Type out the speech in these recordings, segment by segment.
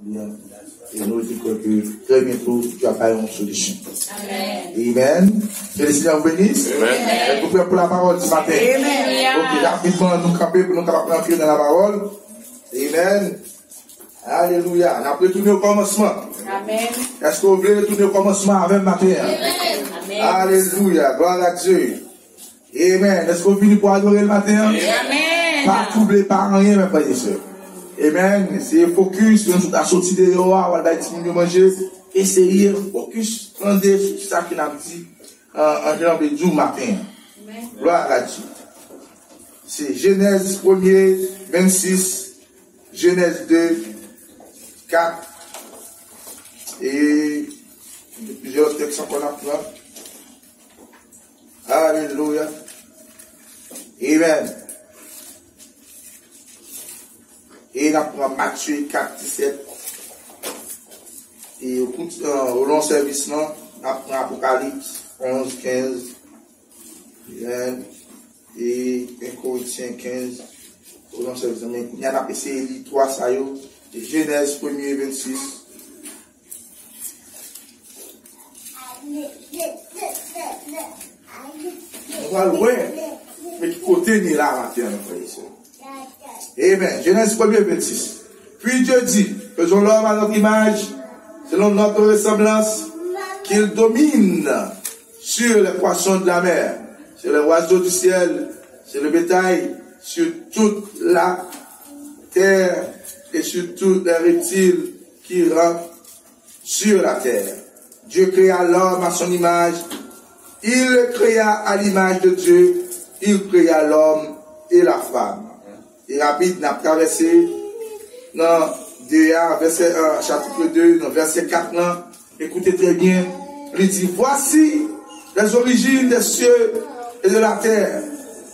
Bien. Et nous disons que très bientôt, tu vas faire une solution. Amen. Que le Seigneur vous bénisse. Amen. Vous pouvez pour la parole ce matin. Amen. Ok, rapidement, nous camper pour nous entrer dans la parole. Amen. Alléluia. On a retourné au commencement. Amen. Est-ce que vous voulez retourner au commencement avec matin? Amen. Alléluia. Gloire à Dieu. Amen. Est-ce que vous venez pour adorer le matin? Amen. Pas troubler par rien, mes frères et sœurs. Amen. C'est focus, on a sorti de dehors, on va diminuer manger. Essayez, focus, rendez sur ça qu'il a dit en janvier du matin. Gloire à Dieu. C'est Genèse 1er, 26, Genèse 2, 4, et plusieurs textes qu'on apprend. Alléluia. Amen. Et on apprend Matthieu 4, 17. Et au long service, on apprend Apocalypse 11, 15. Amen. Et 1 Corinthiens 15. Au long service, il y a un appelé 3 saillots. Genèse 1er, 26. On va le voir. Mais qui côté ni là, matin, mes frères et sœurs. Amen. Genèse 1er, 26. Puis Dieu dit, faisons l'homme à notre image, selon notre ressemblance, qu'il domine sur les poissons de la mer, sur les oiseaux du ciel, sur le bétail, sur toute la terre et sur tous les reptiles qui rampent sur la terre. Dieu créa l'homme à son image. Il le créa à l'image de Dieu. Il créa l'homme et la femme. Et rapide n'a traversé dans verset 1, chapitre 2, dans verset 4, là, écoutez très bien. Il dit, voici les origines des cieux et de la terre.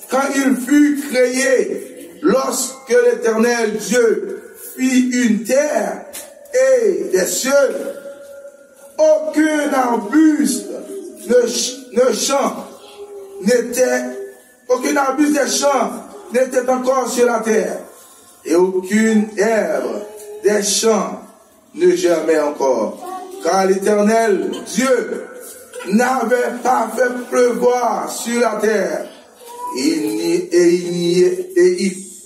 Quand il fut créé, lorsque l'Éternel Dieu fit une terre et des cieux, aucun arbuste aucun arbuste des champs n'était encore sur la terre, et aucune herbe des champs ne germait encore, car l'Éternel Dieu n'avait pas fait pleuvoir sur la terre, et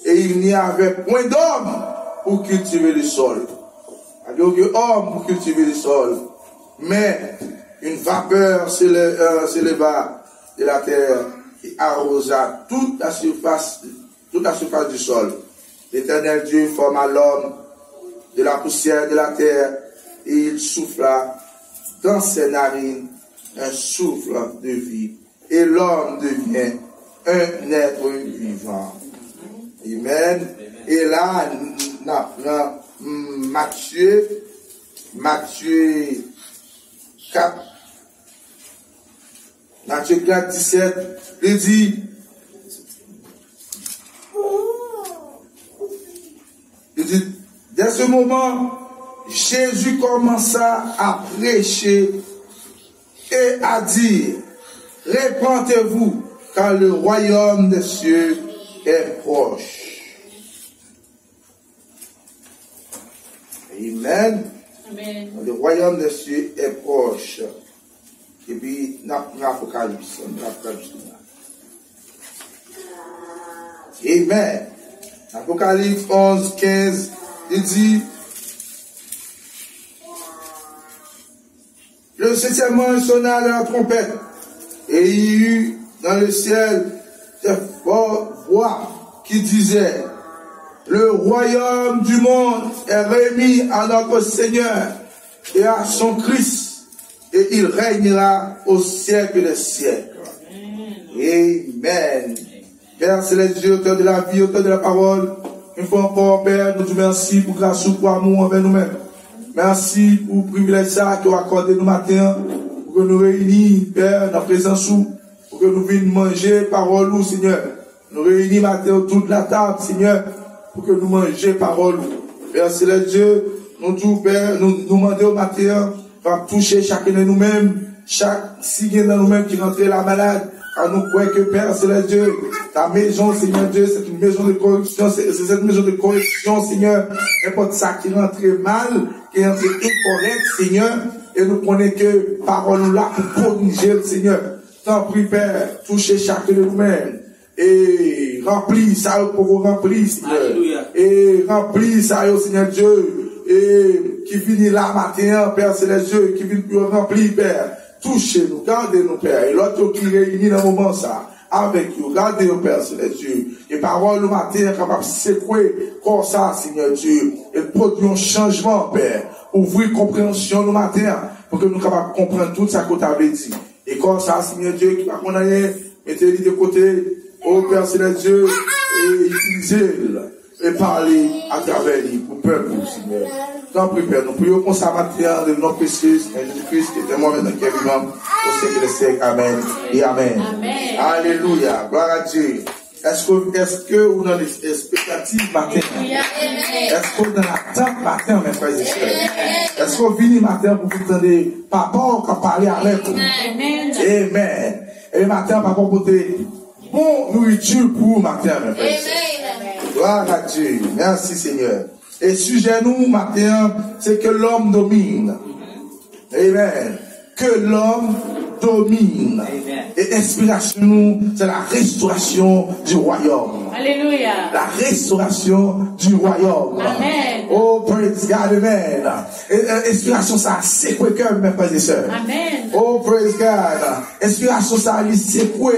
il n'y avait point d'homme pour cultiver le sol. Alors que homme pour cultiver le sol, mais une vapeur s'éleva de la terre et arrosa toute la surface du sol. L'Éternel Dieu forma l'homme de la poussière de la terre et il souffla dans ses narines un souffle de vie. Et l'homme devient un être vivant. Amen. Et là, on apprend Matthieu 4. Matthieu 4, 17. Il dit, dès ce moment, Jésus commença à prêcher et à dire, répentez-vous, car le royaume des cieux est proche. Amen. Amen. Le royaume des cieux est proche. Et puis, l'Apocalypse. Amen. Apocalypse 11, 15, il dit, le 7e ange sonna de la trompette, et il y eut dans le ciel des fortes voix qui disaient, le royaume du monde est remis à notre Seigneur et à son Christ, et il régnera au siècle des siècles. Amen. Père céleste Dieu, auteur de la vie, auteur de la parole, une fois encore, Père, nous te remercions pour grâce ou pour amour envers nous-mêmes. Merci pour le privilège ça que vous accordez nous matin, pour que nous réunissions, Père, dans la présence, pour que nous venions manger parole, Seigneur. Nous réunis matin autour de la table, Seigneur, pour que nous mangions parole. Père céleste Dieu, nous tout, Père, nous demandons au matin, va toucher chacun de nous-mêmes, chaque signe de nous-mêmes qui rentre la malade, car nous croyons que Père Céleste Dieu, ta maison, Seigneur Dieu, c'est une maison de corruption, c'est cette maison de corruption, Seigneur, n'importe ça qui rentre mal, qui rentre incorrect, Seigneur, et nous connaissons que parole nous là pour corriger le Seigneur. T'en prie, Père, touchez chacun de nous-mêmes. Et remplis ça pour vous remplir, Seigneur. Alléluia. Et remplis ça, Seigneur Dieu. Et qui finit là matin, Père Céleste Dieu, qui vient pour remplir, Père. Touchez-nous, gardez-nous, Père. Et l'autre qui réunit dans le moment ça, avec nous, gardez-nous, Père Céleste Dieu. Et parole le matin, capable de secouer comme ça, Seigneur Dieu. Et produire un changement, Père. Ouvrir compréhension le matin, pour que nous capables de comprendre tout ça qu'on t'avait dit. Et comme ça, Seigneur Dieu, qui va qu'on aille, mettez-le de côté. Ô Père Céleste Dieu, et utilisez-le, et parlez à travers lui, pour peuple, Seigneur. Tant pis, Père, nous prions pour ça matin de notre précieux, Jésus-Christ, qui est mort maintenant, qui est vivant, au siècle des siècles. Amen. Et Amen. Amen. Alléluia. Gloire à Dieu. Est-ce que vous avez des expectatives matin? Est-ce que vous avez l'attente matin, mes frères et sœurs? Est-ce que vous venez matin pour vous entendre papa qui parler avec vous? Amen. Et matin, papa, pour bon nourriture pour matin, mes frères et sœurs. Gloire à Dieu. Merci, Seigneur. Et sujet nous, matin, c'est que l'homme domine. Amen. Que l'homme domine. Amen. Et inspiration nous, c'est la restauration du royaume. Alléluia. La restauration du royaume. Amen. Oh, praise God, amen. Et inspiration, ça, c'est quoi que mes frères et sœurs? Amen. Oh, praise God. Inspiration, ça, c'est quoi?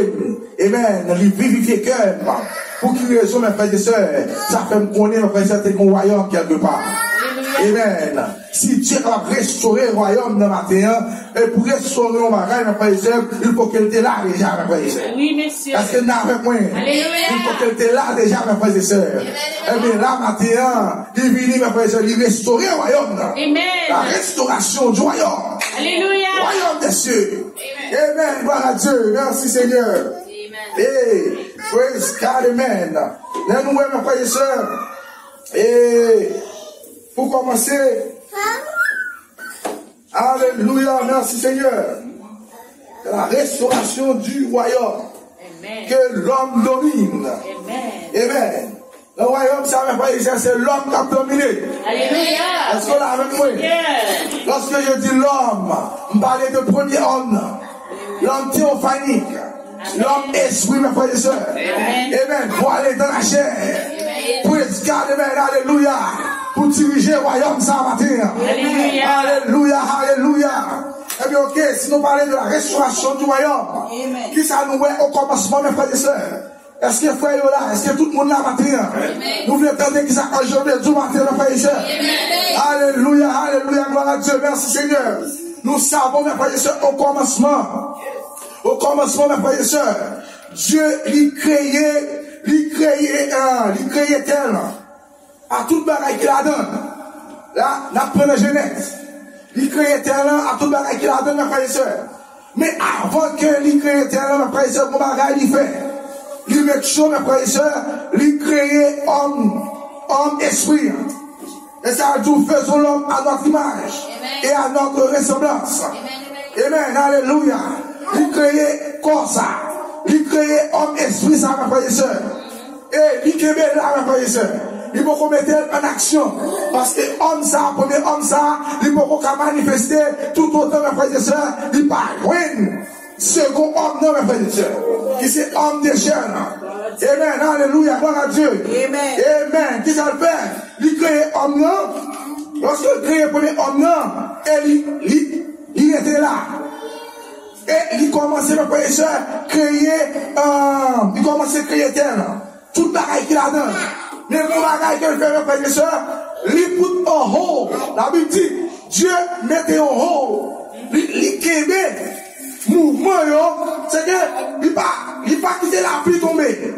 Amen. Il vivifie cœur. Pour qui raison, mes frères et sœurs? Ça fait me connaître, mes frères et sœurs, c'est mon royaume quelque part. Amen. Si Dieu va restaurer le royaume de matin, et pour restaurer le mariage, mes frères et sœurs, il faut qu'elle était là déjà, mes frères et sœurs. Oui, monsieur. Parce qu'elle n'a avec moi. Il faut qu'elle était là déjà, mes frères et sœurs. Et bien là, matin, il vient, mes frères et sœurs, il restaurer le royaume. Amen. La restauration du royaume. Alléluia. Royaume des cieux. Amen. Gloire à Dieu. Merci, Seigneur. Amen. Praise God, amen. Là, nous, mes frères et sœurs, et pour commencer, alléluia, merci Seigneur. La restauration du royaume. Amen. Que l'homme domine. Amen. Amen. Le royaume, ça ne veut pas dire c'est l'homme qui a dominé. Alléluia. Est-ce qu'on l'a avec moi? Yeah. Lorsque je dis l'homme, je parle de premier homme. L'homme théophanique. L'homme esprit, mes frères et sœurs. Amen. Pour aller dans la chair. Praise God, amen. Alléluia. Pour diriger le royaume ça matin. Alléluia. Alléluia. Alléluia. Eh bien, ok, si nous parlons de la restauration du royaume, qui ça nous est au commencement, mes frères et sœurs? Est-ce que frère là? Est-ce que tout le monde là matin? Nous voulons entendre qui ça aujourd'hui du matin, mes frères et sœurs? Alléluia. Alléluia. Gloire à Dieu. Merci Seigneur. Nous savons, mes frères et sœurs, au commencement. Au commencement, mes frères et sœurs, Dieu lui créait tel. À toute bagaille qu'il a donné. Là, d'après la Genèse. Il créait tel à toute bagaille qu'il a donné, mes frères et sœurs. Mais avant que lui créait tel, mes frères et sœurs, mon bagaille il fait. Il met chaud, mes frères et sœurs, il créait homme, esprit. Et ça a dit, faisons l'homme à notre image. Et à notre ressemblance. Amen. Alléluia. Il créait comme ça. Il créait homme, esprit, ça, mes frères et sœurs. Et il créait là, mes frères et sœurs. Il faut mettre en action. Parce que homme ça, premier homme ça, il faut manifester tout autant, mes frères et sœurs. Il parle. Second homme, non, mes frères et sœurs. Qui c'est homme de chair. Amen. Alléluia. Gloire à Dieu. Amen. Amen. Qui ça le fait? Il créait homme là. Lorsqu'il créait le premier homme là, il était là. Et il commençait, mes frères et sœurs, il commençait à créer terre. Tout bagaille qu'il a donné. Mais mon bagaille qu'il fait, mes frères et sœurs, il put un haut. La Bible dit, Dieu mettait un haut. Il québé. Mouvement, c'est que, il pas quitter la pluie tomber.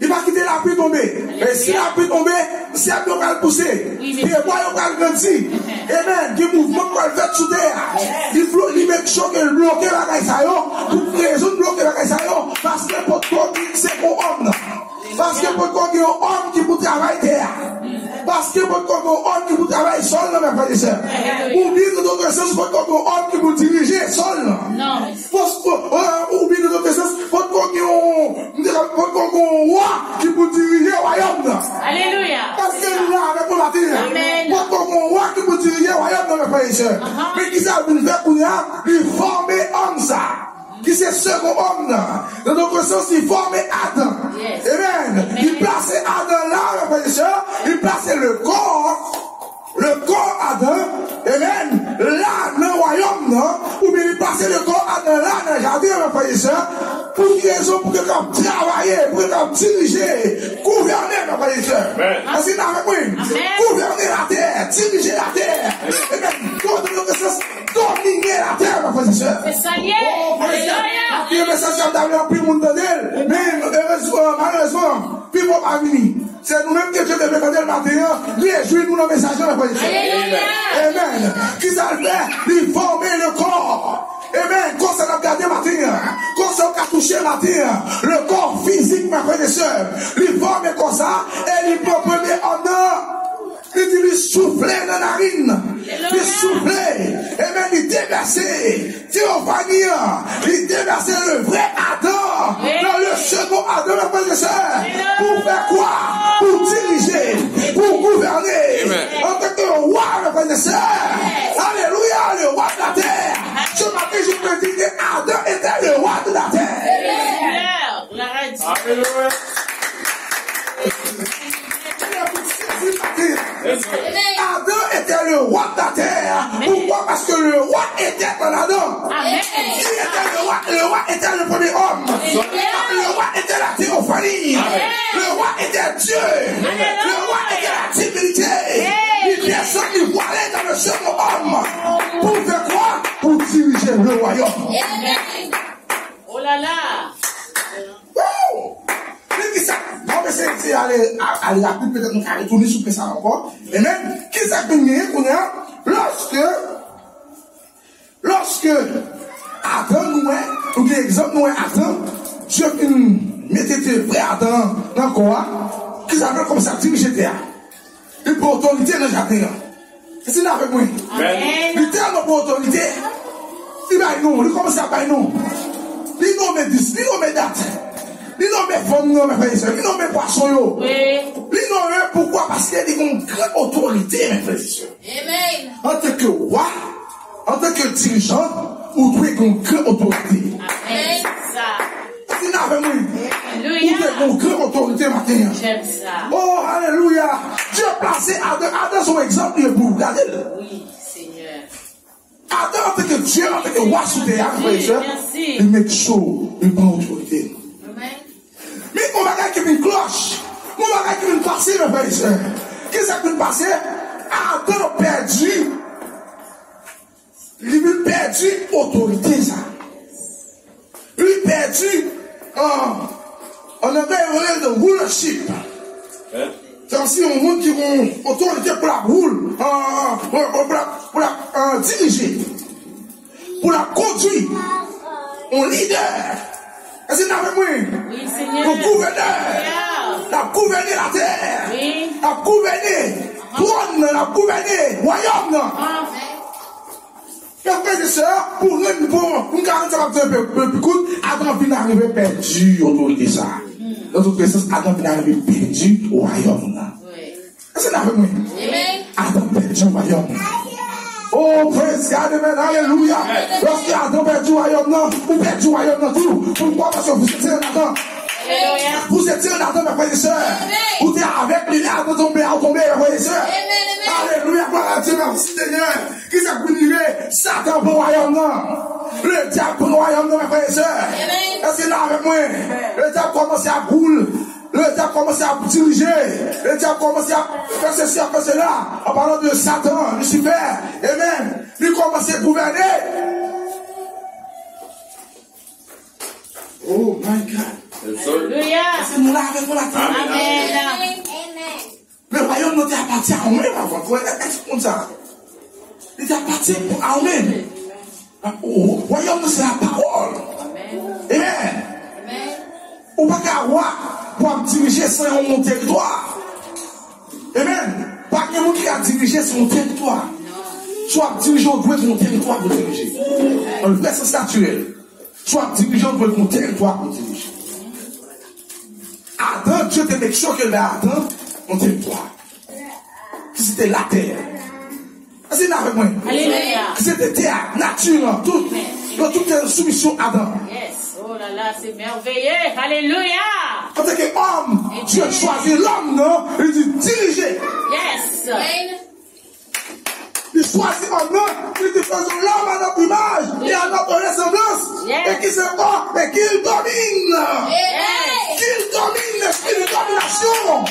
Il va quitter la pluie tomber. Et si la pluie tomber, si la pluie va le pousser, et moi, il va le grandir. Amen. Il mouvement qu'on va faire sous terre. Il met chaud que bloquer la caisse à eux, pour résoudre bloquer la caisse à eux, parce que pour c'est pour homme. Parce que pour qu'on ait un homme qui peut travailler terre. Parce que pour qu'on ait un homme qui peut travailler seul, mes frères et sœurs. Ou bien de l'autre sens, pour qu'on ait un homme qui peut diriger seul. Non. Ou bien de l'autre sens, pour mes frères et sœurs. Mais qui ça veut faire qu'on a, lui former homme ça. Qui c'est second homme là. Dans notre sens, il formait Adam. Amen. Il plaçait Adam là, mes frères et sœurs. Il plaçait le corps Adam, amen, là, dans le royaume, non, ou bien il passait le corps Adam là, dans le jardin, mes frères et sœurs, pour une raison, pour que comme travailler, pour que comme diriger, gouverner, mes frères et sœurs. Parce que gouverner la terre, diriger la terre, amen, dominer la terre, mes frères et sœurs. C'est ça, yeah. Il y a un message qui a donné un peu de monde, mais malheureusement, puis bon, pas venir. C'est nous-mêmes que Dieu devait regarder le matin, réjouis-nous nos messages dans la position. Amen. Qui ça fait? Il former le corps. Amen. Quand ça a regardé le matin, quand ça a touché le matin, le corps physique, ma frère et sœur, il forme comme ça, et il peut premier honneur. Il dit lui souffler dans la narine. Il souffler. Amen. Il déverser. Théophanie. Il déverser le vrai Adam. Dans le second Adam, ma frère et sœur. Pour faire quoi? Pour diriger. Pour gouverner. En tant que roi, ma frère et sœur. Alléluia. Le roi de la terre. Ce matin, je peux dire que Adam était le roi de la terre. Alléluia. Adam était le roi de la terre. Pourquoi? Parce que le roi était en Adam. Il était le roi était le premier homme. Le roi était la théophanie. Le roi était Dieu. Le roi était la divinité. Il descend, il voilait dans le second homme. Pour faire quoi? Pour diriger le royaume. Oh là là. Non, mais c'est aller rapide, peut-être nous allons retourner sur ça encore. Et même, qui ça peut gagner qu'on a lorsque Adam nous est, ou bien exemple nous est Adam, Dieu qui nous mettait vrai Adam dans quoi? Qui s'appelle comme ça, diriger terre. Il peut autorité dans le jardin. Et c'est là avec moi. Il terre n'a pas autorité. Il va nous, il commence à bailler nous. Il nous met 10, il nous met date. Ils n'ont pas femmes, ils n'ont pas frères et sœurs, ils n'ont pas poissons. Ils n'ont pas pourquoi? Parce qu'il y a une grande autorité, mes frères et sœurs. Amen. En tant que roi, en tant que dirigeant, vous devez une grande autorité. Amen. C'est ça avec moi. Vous devez une grande autorité maintenant. J'aime ça. Oh, alléluia. Dieu a placé Adam son exemple pour vous. Regardez-le. Oui, Seigneur. Adam, en tant que Dieu, en tant que roi sous terre, mes frères et sœurs, il met chaud, il prend autorité. Mais mon bagage qui vient cloche, mon bagage qui vient passer, mes frères et sœurs. Qu'est-ce qui vient passer? Adam perdu. Il vient perdu autorité, ça. Il perdu en anglais, de rulership. C'est aussi un monde qui a autorité pour la roule, pour la diriger, pour la conduire. Un leader. Est-ce que vous avez moi? Oui, Seigneur. Le gouverneur. La gouverner la terre. Oui. La gouverner. Trône, la gouverner. Royaume. Mes frères et sœurs, pour nous, pour 40 ans, Adam vient d'arriver perdu, autorité ça. Dans toute sens, Adam vient d'arriver perdu au royaume. Est-ce que vous avez moi? Adam perdu au royaume. Oh, praise God, amen, alléluia. Lorsque Adam perdu le royaume, vous perdez le royaume tout. Pourquoi? Parce que vous étiez en Adam. Vous étiez en Adam, mes frères et sœurs. Vous étiez avec lui, Adam tombé, mes frères et sœurs. Alléluia, gloire à Dieu, merci Seigneur. Qui s'est brûlé? Satan pour le royaume, le diable pour le royaume, mes frères et sœurs. Est-ce que là avec moi? Le diable commence à brûler. Le diable commence à diriger. Le diable commence à faire ceci, à faire cela. En parlant de Satan, Lucifer. Amen. Il commence à gouverner. Oh my God. Alléluia. Est-ce que nous là avec nous la terre? Amen. Le royaume nous appartient à nous-mêmes avant. Est-ce qu'on ça? Il appartient à nous-mêmes. Le royaume, c'est la parole. Amen. Ou pas qu'à roi pour diriger sur mon territoire. Amen. Pas que vous qui a dirigé sur mon territoire. Soit diriger au droit de mon territoire pour diriger. On le fait, c'est naturel. Soit diriger au droit de mon territoire pour diriger. Adam, Dieu te met chaud que Adam, mon territoire. C'était la terre. C'est là avec moi. Alléluia. C'était terre, nature, toute est soumission à Adam. Yes. Oh là là, c'est merveilleux. Alléluia. En tant qu'homme, Dieu choisit l'homme, non? Il dit diriger. Yes. Il choisit l'homme, non? Il dit faisons l'homme à notre image et à notre ressemblance. Et qui se voit, et qu'il domine. Qu'il domine l'esprit de domination.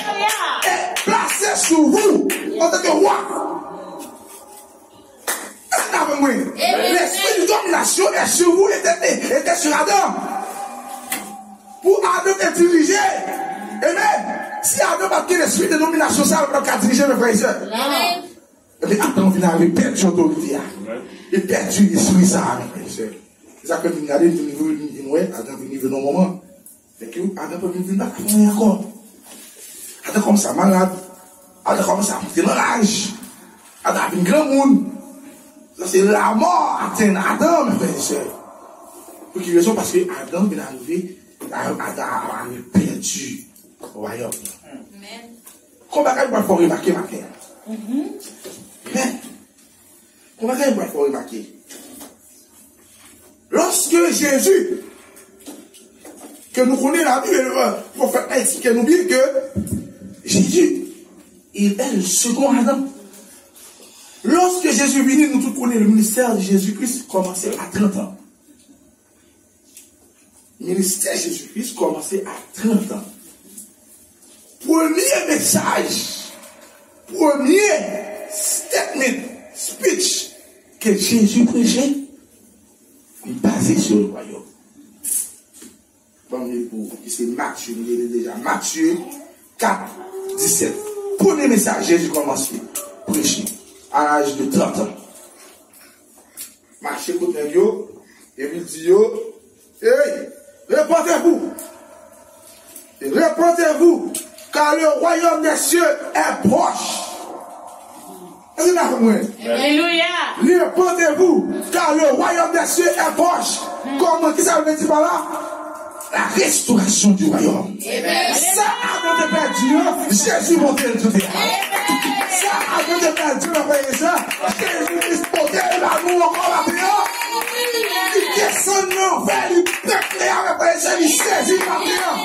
Et placé sur vous en tant que roi. L'esprit de domination est sur vous, était sur Adam. Pour Adam est dirigé. Amen. Si Adam a pris l'esprit de domination, ça va pas diriger mes frères et sœurs. Mais Adam vient avec perdu l'autorité. Il perdu l'esprit, ça, mes frères et sœurs. C'est ça que nous regardons, nous disons, Adam vient venir dans un moment. Mais que Adam peut venir dans la encore. Adam comme ça, malade. Adam comme ça, il est dans l'âge. Adam vient grand monde. C'est la mort atteint Adam, mes frères et sœurs. Pour quelle raison? Parce que Adam vient d'arriver, Adam a perdu le royaume. Comment il va remarquer ma terre? Mais, comment il va remarquer? Lorsque Jésus, que nous connaissons la Bible, le prophète a expliqué nous bien que Jésus, il est le second Adam. Lorsque Jésus venu, nous tous connaissons le ministère de Jésus-Christ commençait à 30 ans. Le ministère de Jésus-Christ commençait à 30 ans. Premier message, premier statement, speech que Jésus prêchait, est basé sur le royaume. Bon, c'est Matthieu, il est déjà Matthieu 4, 17. Premier message, Jésus commence à prêcher. À l'âge de 30 ans. Marchez contre yo, et puis dit yo, hey, répondez-vous. Répondez-vous, car le royaume des cieux est proche. Alléluia. Répondez-vous, car le royaume des cieux est proche. Comment qui ça veut dire par là? La restauration du royaume. Ça a été perdu, Jésus montait le tout. Ça a été perdu, ma frère et sœur. Jésus disposait l'amour encore maintenant. Il descend l'enfer, il peuple avec frère et sœur, il saisit maintenant.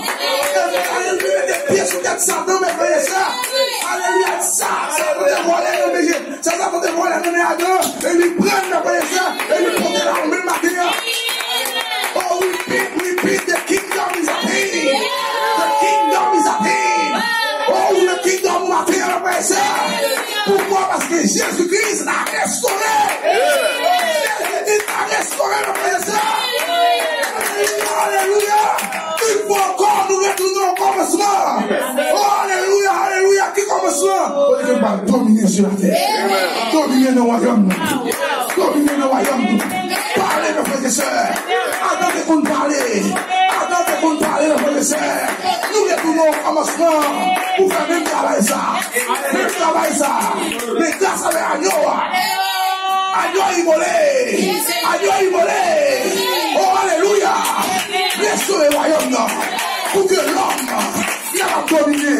Alléluia, des pieds sous tête Satan, mes frères et sœurs. Alléluia, ça peut te voler le péché. Ça peut te voler le nez à deux. Et lui prendre, mes frères et sœurs, et lui porter la main maintenant. Oh, repeat, the kingdom is attained. The kingdom is attained. Oh, le kingdom m'atteint, mes frères et sœurs. Pourquoi? Parce que Jésus-Christ l'a restauré. Jésus-Christ l'a restauré, mes frères et sœurs. Alléluia. Il faut encore nous retourner au commencement. Oh, alléluia, alléluia. Qui commencement? On dit que va dominer sur la terre. Dominer le royaume. Dominer le royaume. Parlez, mes frères et sœurs. Attendez qu'on parle. Attendez qu'on parle, mes frères et sœurs. Nous retournons au commencement pour faire même travail ça. Même travail ça. Mais grâce à l'agneau. Agneau immolé. Agneau immolé. Oh, alléluia. Restaurez le royaume. Pour que l'homme n'a pas dominé.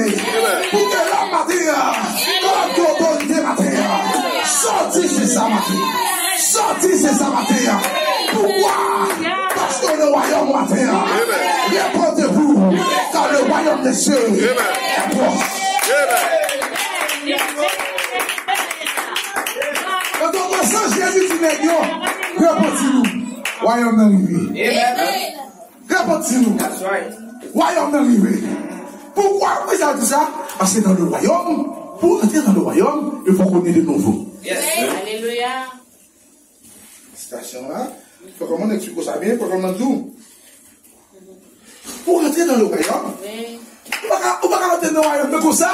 Pour que l'homme n'a pas dominé. Sorti, c'est ça, matin. Sorti, c'est ça, matin. Pourquoi? Parce que le royaume matin. Répondez-vous. Car le royaume des cieux est proche. Dans notre sens, Jésus dit, répondez-nous. Royaume d'arrivé. Répondez-nous. Royaume d'arrivé. Pourquoi ça dit ça? Parce que dans le royaume, pour entrer dans le royaume, il faut qu'on ait de nouveau. Alléluia. Station là, il faut qu'on explique ça bien, il faut qu'on tout. Pour entrer dans le royaume, on ne va pas entrer dans le royaume comme ça.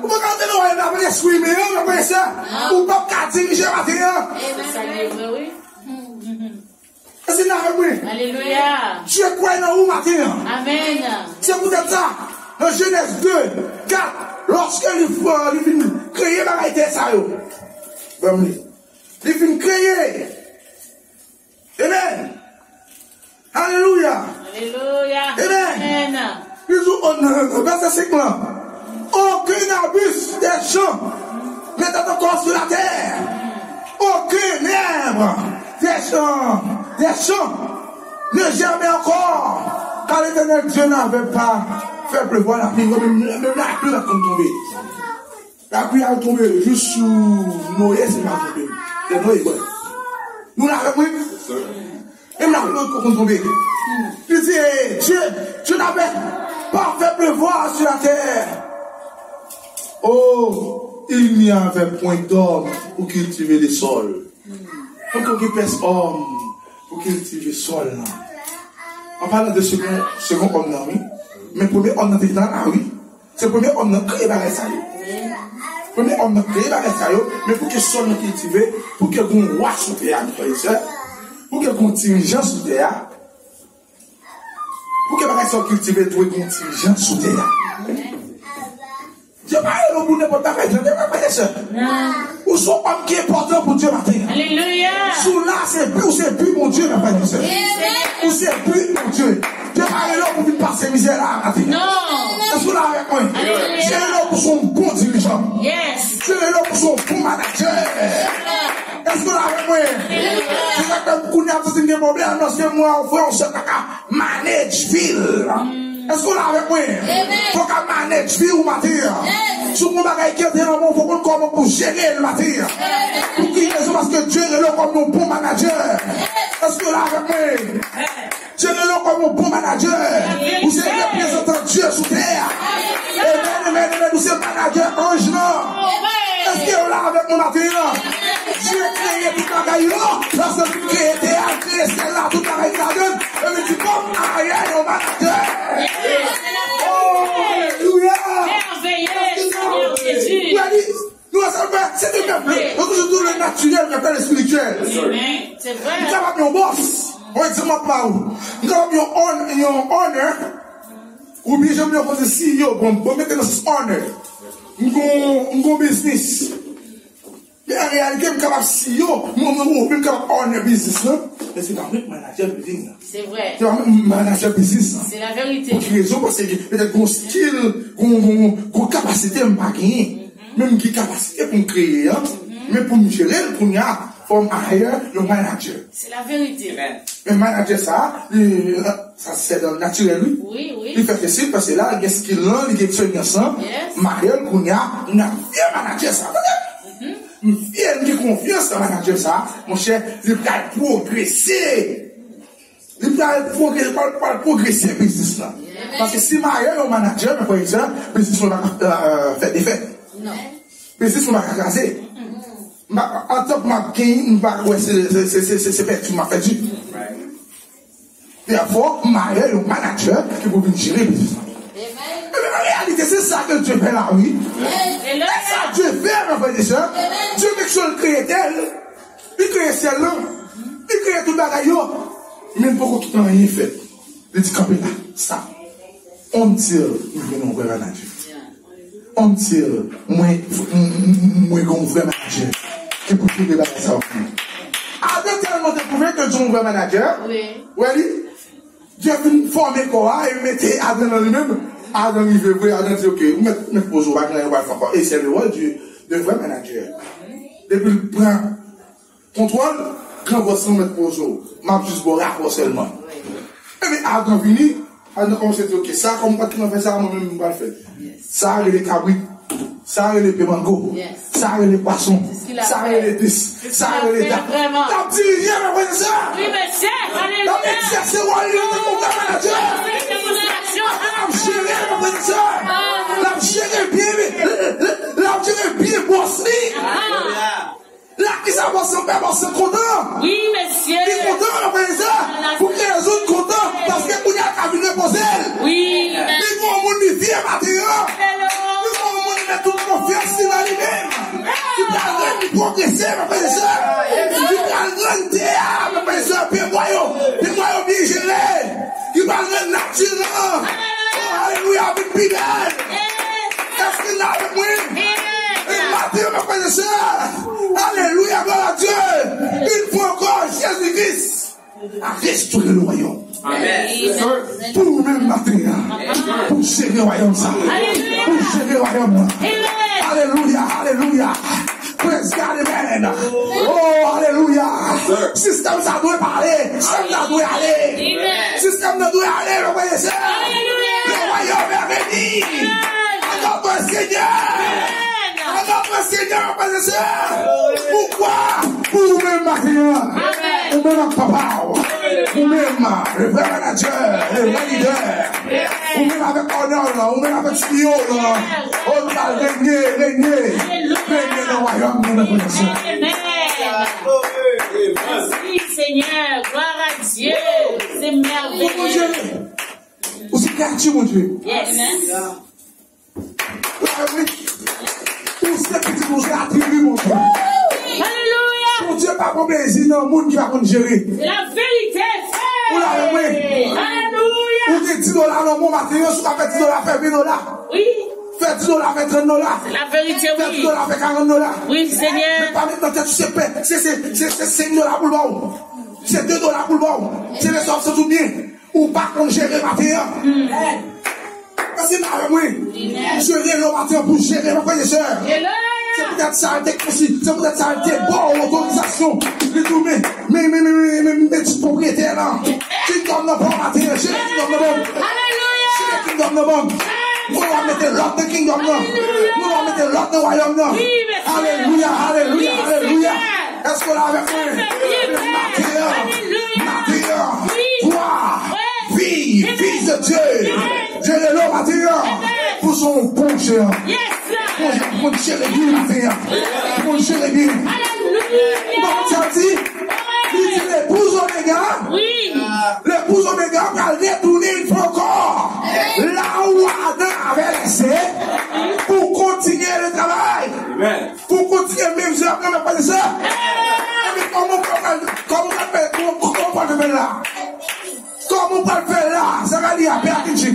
On ne va pas entrer dans le royaume avec l'esprit, mais on va faire ça. On ne va pas diriger la terre. C'est là avec moi. Alléluia. Dieu croit dans vous matin. Amen. C'est pour ça, dans Genèse 2, 4, lorsque il vient créer la réalité, ça y est. Il vient créer. Amen. Alléluia. Alléluia. Amen. Il dit, verset 5 là, aucun abus des champs n'était encore sur la terre. ténèbres, des champs, ne jamais encore, car l'Éternel Dieu n'avait pas fait pleuvoir la pluie, même la pluie a tombé. La pluie a tombé juste sous Noé, c'est pas tombé. C'est Noé, quoi. Nous l'avons pris, et la pluie a tombé. Il dit, Dieu n'avait pas fait pleuvoir sur la terre. Oh, il n'y avait point d'homme pour cultiver les sols. Donc, on pèse homme pour cultiver le sol. En parlant de second homme, non, oui. Mais premier homme dans la oui. C'est le premier homme qui créé par ça. Le premier homme qui créé par ça. Mais pour que le sol soit cultivé, pour que le roi soit terre, pour que le dirigeant soit terre, pour que le roi soit cultivé, pour que le dirigeant soit terre. Dieu parle pour n'importe quoi, Dieu ne va pas ça. Ou son homme qui est important pour Dieu matin. Alléluia. Sous là, c'est plus mon Dieu, n'a pas dit ça. Ou c'est plus mon Dieu. Dieu parle là pour venir passer misère là matin. Non. Est-ce que là avec moi? Dieu est là pour son bon dirigeant. Yes. Dieu est là pour son bon manager. Est-ce que là avec moi? C'est ça que beaucoup n'a pas de problème. Non, c'est moi, on se manage ville. Est-ce qu'on a avec moi? Il faut qu'on manage vie ou matière. Si on a quelqu'un qui est dans mon faut qu'on comment pour gérer le matière. Pour qui raison? Parce que Dieu est là comme un bon manager. Est-ce qu'on a avec moi? Dieu est là comme un bon manager. Vous êtes représentant Dieu sous terre. Amen, vous êtes manager ange là. Est-ce qu'on a avec mon matière? Dieu a créé tout le bagaille là. Parce que Dieu a créé celle-là, tout le bagaille là-dedans. Et il dit comme arrière au manager. Alléluia! C'est du peuple. Donc, je trouve le naturel qui appelle le spirituel. C'est vrai. Nous avons un boss. On dit, moi, pas où. Nous avons un honor. Ou bien, j'aime bien dire CEO. Bon, mettez dans ce honor. Nous avons un business. Mais en réalité, je suis capable de CEO. Moi, je suis capable de honor business. Mais c'est quand même manager business. C'est vrai. C'est quand même manager business. C'est la vérité. Pour quelle raison? Parce que peut-être qu'on skill, qu'on capacité à me gagner. Même qui capacité pour me créer. Mais pour me gérer, pour me forme ailleurs, le manager. C'est la vérité. Le manager, ça c'est dans le naturel, lui. Oui, oui. Il fait que c'est parce que là, il y a skill là, il y a expérience. Marielle, qu'on a un manager, ça. Il y a une confiance dans le manager, ça. Mon cher, il va progresser. Il va progresser, business là. Parce que si Marielle est un manager, par exemple, business va faire des fêtes. Non. Business va casser. En tant que marqué, c'est fait, tu m'as fait du. Therefore, Marielle est un manager qui peut venir gérer le business. Mais en réalité, c'est ça que Dieu fait là, oui. C'est ça que Dieu fait, mes frères et sœurs. Dieu met sur le créateur. Il crée celle-là. Il crée tout le bagaille. Même pour que tout le rien fait. Il dit, campé là, ça. On me tire, nous venons au vrai manager. On me tire, moi, comme vrai manager. Qui peut tout débattre ça. Avec tellement découvert que Dieu est un vrai manager. Oui. Dieu a fait former quoi, et mettait Adam dans lui-même. Adam, il veut voir, Adam dit, ok, vous mettez pour jouer, et c'est le rôle du vrai manager. Depuis le prend contrôle, quand vous s'en mettez pour jouer, m'a juste beau rapport seulement. Et bien, Adam vini, Adam commence à dire, ok, ça, comme quand on fait ça, moi-même, je vais le faire. Ça, il y a les cabris, ça, il y a les pémangos, ça, il y a les poissons, ça, il y a les dis, ça, il y a les dates. T'as dit, rien, mais vous ça? Oui, monsieur, alléluia. T'as dit, c'est roi, il y a le manager. La géré bien bossé. Là, ils avancent sans père, bossé content. Oui, monsieur. Ils sont contents, on fait ça. Pour que les autres contents, parce que vous avez qu'à venir poser. Oui. Ils vont au monde de vie matériel. Ils vont au monde de toute confiance dans lui-même. Ils vont progresser, on fait ça. Ils vont grandir, on fait ça. Puis moyens bien gérés. Ils vont rendre naturel. Alléluia, avec Pidel. Est-ce qu'il a avec moi? Et Matthieu, mes frères et sœurs. Alléluia, gloire à Dieu. Une fois encore, Jésus-Christ a restauré le royaume. Amen. Pour nous-mêmes, Matthieu, pour gérer le royaume, ça. Pour gérer le royaume. Alléluia, alléluia. Praise God, amen. Oh, Alléluia. Système ça doit parler. Système ça doit aller. Système ça doit aller, le voyez ça. Le royaume est venu. À notre Seigneur. À notre Seigneur, frères et sœurs. Pourquoi? Pour nous-mêmes, maintenant. Pour nous-mêmes, papa. Pour nous-mêmes, le vrai manager, le vrai leader. Pour nous-mêmes avec honneur, pour nous-mêmes avec studio. On va régner le royaume de notre Seigneur. Merci Seigneur, gloire à Dieu. C'est merveilleux. Vous êtes quartier, mon Dieu. Yes. Tout ce qui dit nous attribue, mon Dieu. Alléluia. Mon Dieu, pas pour plaisir dans le monde qui va nous gérer. C'est la vérité. Alléluia. Vous dites 10 $ dans mon matériel, si vous avez 10 $, fait 20 $. Oui. Fait 10 $, fait 30 $. C'est la vérité, Fait 10 oui. $, fait 40 $. Oui, Seigneur. Mais pas maintenant, tu sais, c'est 5 $ pour le bon. C'est 2 $ pour le bon. C'est les sortes, c'est tout bien. Ou pas qu'on gère le matériel. Parce que oui, gérer le matériel pour gérer mes frères et sœurs. C'est peut-être ça, c'est peut-être ça, bon, autorisation. Mais tout, mais, petit propriétaire là, qui donne le bon matériel, c'est qui donne le bon. C'est qui donne le bon. Nous allons mettre l'autre de Kingdom là. Nous allons mettre l'autre de Royaume là. Alléluia, alléluia, alléluia. Est-ce qu'on l'a avec moi? Matériel, toi, fille de Dieu. Dieu est là, matériel, pour son bon cher. Pour le cher et bien, matériel. Pour le cher et bien. Donc, ça dit, l'épouse Oméga, l'épouse Oméga va retourner une fois encore là où Adam avait laissé pour continuer le travail. Pour continuer même si après, mais pas ça. Mais comment on peut faire là? Comment on peut le faire là? Ça va dire à Père Kitchi.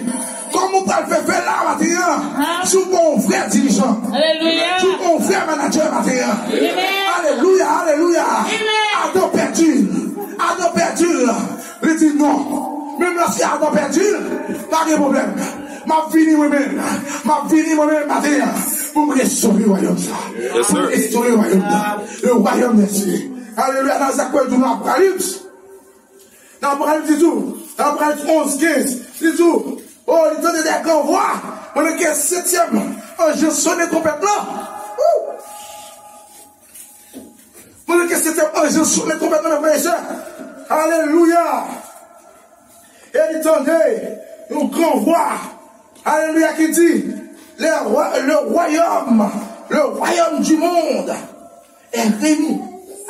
Comment on peut le faire là, maintenant? Sous mon frère dirigeant. Sous mon frère manager, maintenant. Alléluia, alléluia. Adam perdu. Adam perdu. Il dit non. Même lorsqu'il y a Adam perdu, pas de problème. M'a fini moi-même. Maintenant. Pour me restaurer le royaume. Pour me restaurer le royaume. Le royaume, merci. Alléluia. Dans l'Apocalypse. Dans l'Apocalypse, dit tout. Dans l'Apocalypse 11, 15, dit tout. Oh, il donne des grands voix. On est le 7e. Oh, je sonne trompette là. On est le 7e. Oh, je sonne trompette là, mes frères et sœurs. Alléluia. Et il donne une grande voix. Alléluia, qui dit, le royaume du monde est remis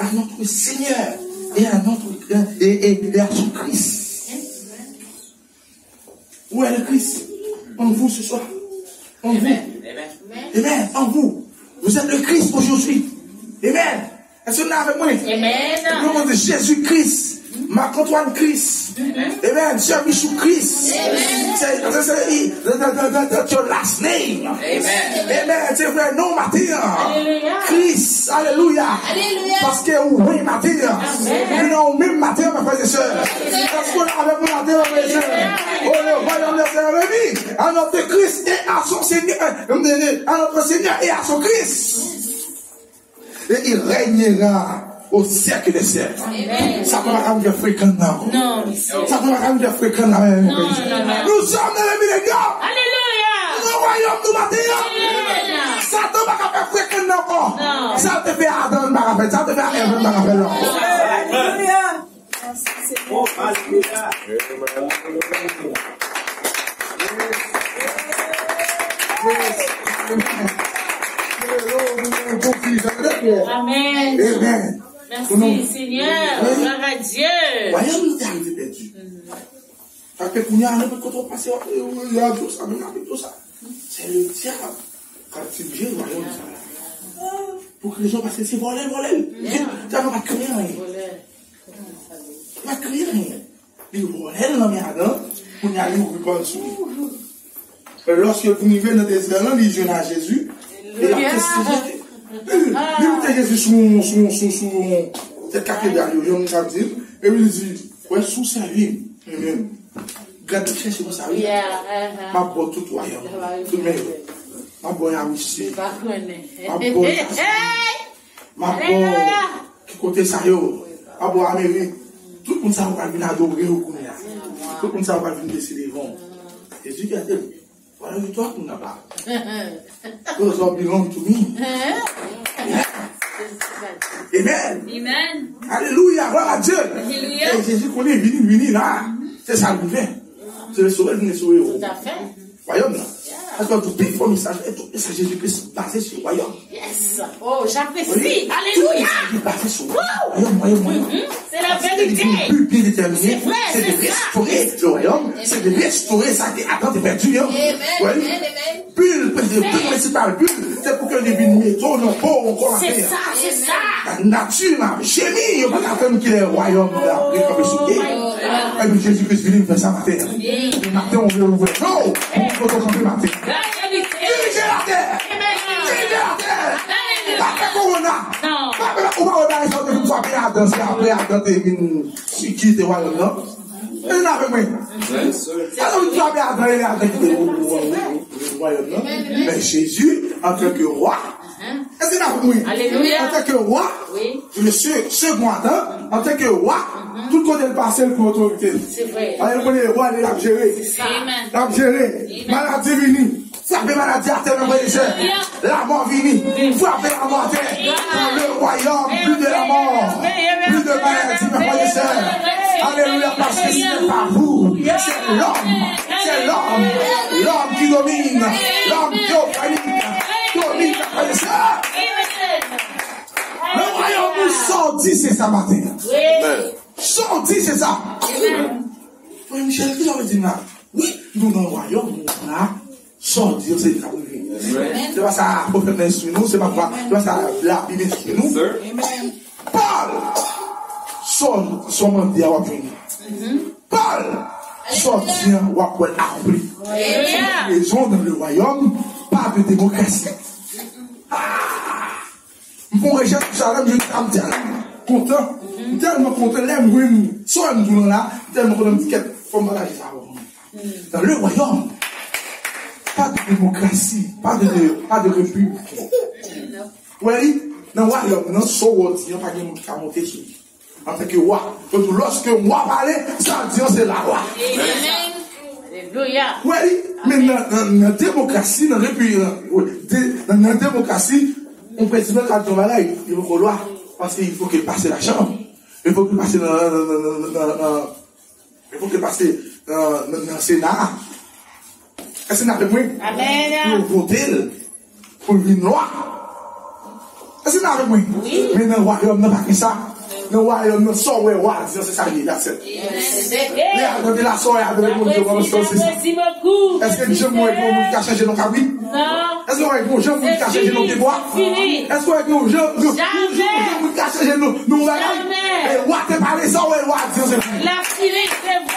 à notre Seigneur et à son Christ. Où est le Christ? En vous ce soir. En vous. Amen. En vous. Vous êtes le Christ aujourd'hui. Amen. Est-ce que vous êtes avec moi? Amen. Le nom de Jésus-Christ. Marc-Antoine Christ. Amen. Sir Michou Christ. C'est your last name. Amen. C'est vrai nom Matthieu. Christ. Alléluia. Parce que oui, Matthieu. Nous avons même Matthieu, mes frères et sœurs. Parce qu'on a avec nous Matthieu, mes frères et sœurs. Oh, le royaume de Dieu à notre Christ et à son Seigneur. À notre Seigneur et à son Christ. Et il régnera au siècle des siècles. Ça ne va pas me fréquent, non. Ça ne va pas me fréquent, non. Nous sommes dans le millénaire. Alléluia. Le royaume du matin. Ça ne va pas me fréquent, non. Ça te fait Adam, ça te fait Eve, Alléluia. Oh, alléluia. Amen. Amen. Merci Seigneur. Gloire à Dieu. Voyons nous arriver perdu. Parce que quand on passe, il y a tout ça, même avec tout ça. C'est le diable qui a attribué le royaume. Pour que les gens passent, c'est voler. Ça ne va pas créer rien. Ça ne va créer rien. Il volait dans mes Adam, on y a eu au dessus. Lorsque vous vivez dans des éléments, il jeûne à Jésus. Et la question, il Jésus sous cette cathédrale, et il dit, ouais, sous sa vie, gardez chercher mon sa vie. Ma bonne tout royaume, tout le monde. Ma bonne amitié. Ma bonne. qui côté ça yo, à boire Amérique, tout le monde ça va venir adorer au Kounia. Tout le monde ça va venir décider vont. Jésus qui a dit, voilà toi qu'on n'a pas. Those are belong to me. Amen. Amen. Alléluia, gloire à Dieu. Alléluia. Et Jésus qu'on est venu là. C'est ça le fait. C'est le sauveur venir sauver. Tout à fait. Royaume là. Parce que tout le message, Jésus-Christ basé sur le royaume. Yes. Oh, j'apprécie. Alléluia. Basé sur le royaume. C'est la vérité. Le but bien déterminé, C'est vrai, c'est de c'est ça. restaurer le royaume, c'est de restaurer ça qui attend de perdu. Amen. Bulle, principal bulle, c'est pour que les métaux n'ont pas encore à C'est faire. ça, c'est ça. La nature, la chimie, il n'y a pas qu'à faire qu'il est royaume après comme souquet. Et puis Jésus-Christ vient faire ça matin. Matin, on veut ouvrir. Non, on faut comprendre matin. La vérité. Dirigez la terre. Dirigez la terre. Pas de corona. Non. Pas de corona. Ils sont devenus frapper à danser après à danser qui quitte le royaume. Non. Et là, avec moi. Alors, il frapper à danser avec le royaume. Non. Mais Jésus, en tant que roi, est-ce que là, avec moi? Alléluia. En tant que roi, Oui. monsieur, second temps, en tant que roi, tout le côté le parcelle pour l'autorité. C'est vrai. Alors, on est le roi, il a géré. Amen. Il a géré. Maladie vini. Frapper maladie à terre, mes frères. La mort vini. Frapper la mort à terre. Dans le royaume, plus de la mort. Plus de maladie, mes frères. Alléluia, parce que ce n'est pas vous. C'est l'homme. C'est l'homme. L'homme qui domine. L'homme théophanique. Domine, mes frères et sœurs. Le royaume nous sortit, c'est ça matin. Oui. Sorti, c'est ça. Oui, Michel, qu'est-ce que ça veut dire là? Oui, nous dans le royaume, nous là, sortir, c'est le cas. C'est pas ça, prophète instruit nous, c'est pas quoi, c'est pas ça, la Bible instruit nous. Paul, son mandat à venir. Paul, sortir, ou à quoi accompli. Ils ont dans le royaume, pas de démocratie. Mon recherche, ça, là, je suis content. Tellement content, l'aime, oui, soit nous là, tellement content, quelle forme là, dans le royaume, pas de démocratie, pas de république. Oui, dans le royaume, non, soit il n'y a pas de monde qui a monté sur lui. En tant que roi. Donc, lorsque moi parle, ça dit, c'est la loi. Alléluia. Oui, mais dans la démocratie, dans la république, dans la démocratie, on peut dire que quand on va là, il faut loi. Parce qu'il faut qu'il passe la chambre. Il faut qu'il passe dans le Sénat. Est-ce que vous avez moi? Amen. Pour voter, pour une loi. Est-ce que vous avez moi? Oui. Mais dans le royaume, non pas que ça. Dans le royaume, non, ça, ouais, c'est ça qui est là. Regardez la soirée, regardez le monde, Merci beaucoup. est-ce que Dieu m'a dit qu'on a changé nos cabines? Non. Est-ce qu'on a dit qu'on a changé nos débois? Fini. Est-ce qu'on a dit qu'on a changé nos bagages? Et roi, t'es parlé ça, ouais, roi, Dieu, c'est fini. La fini, c'est vrai.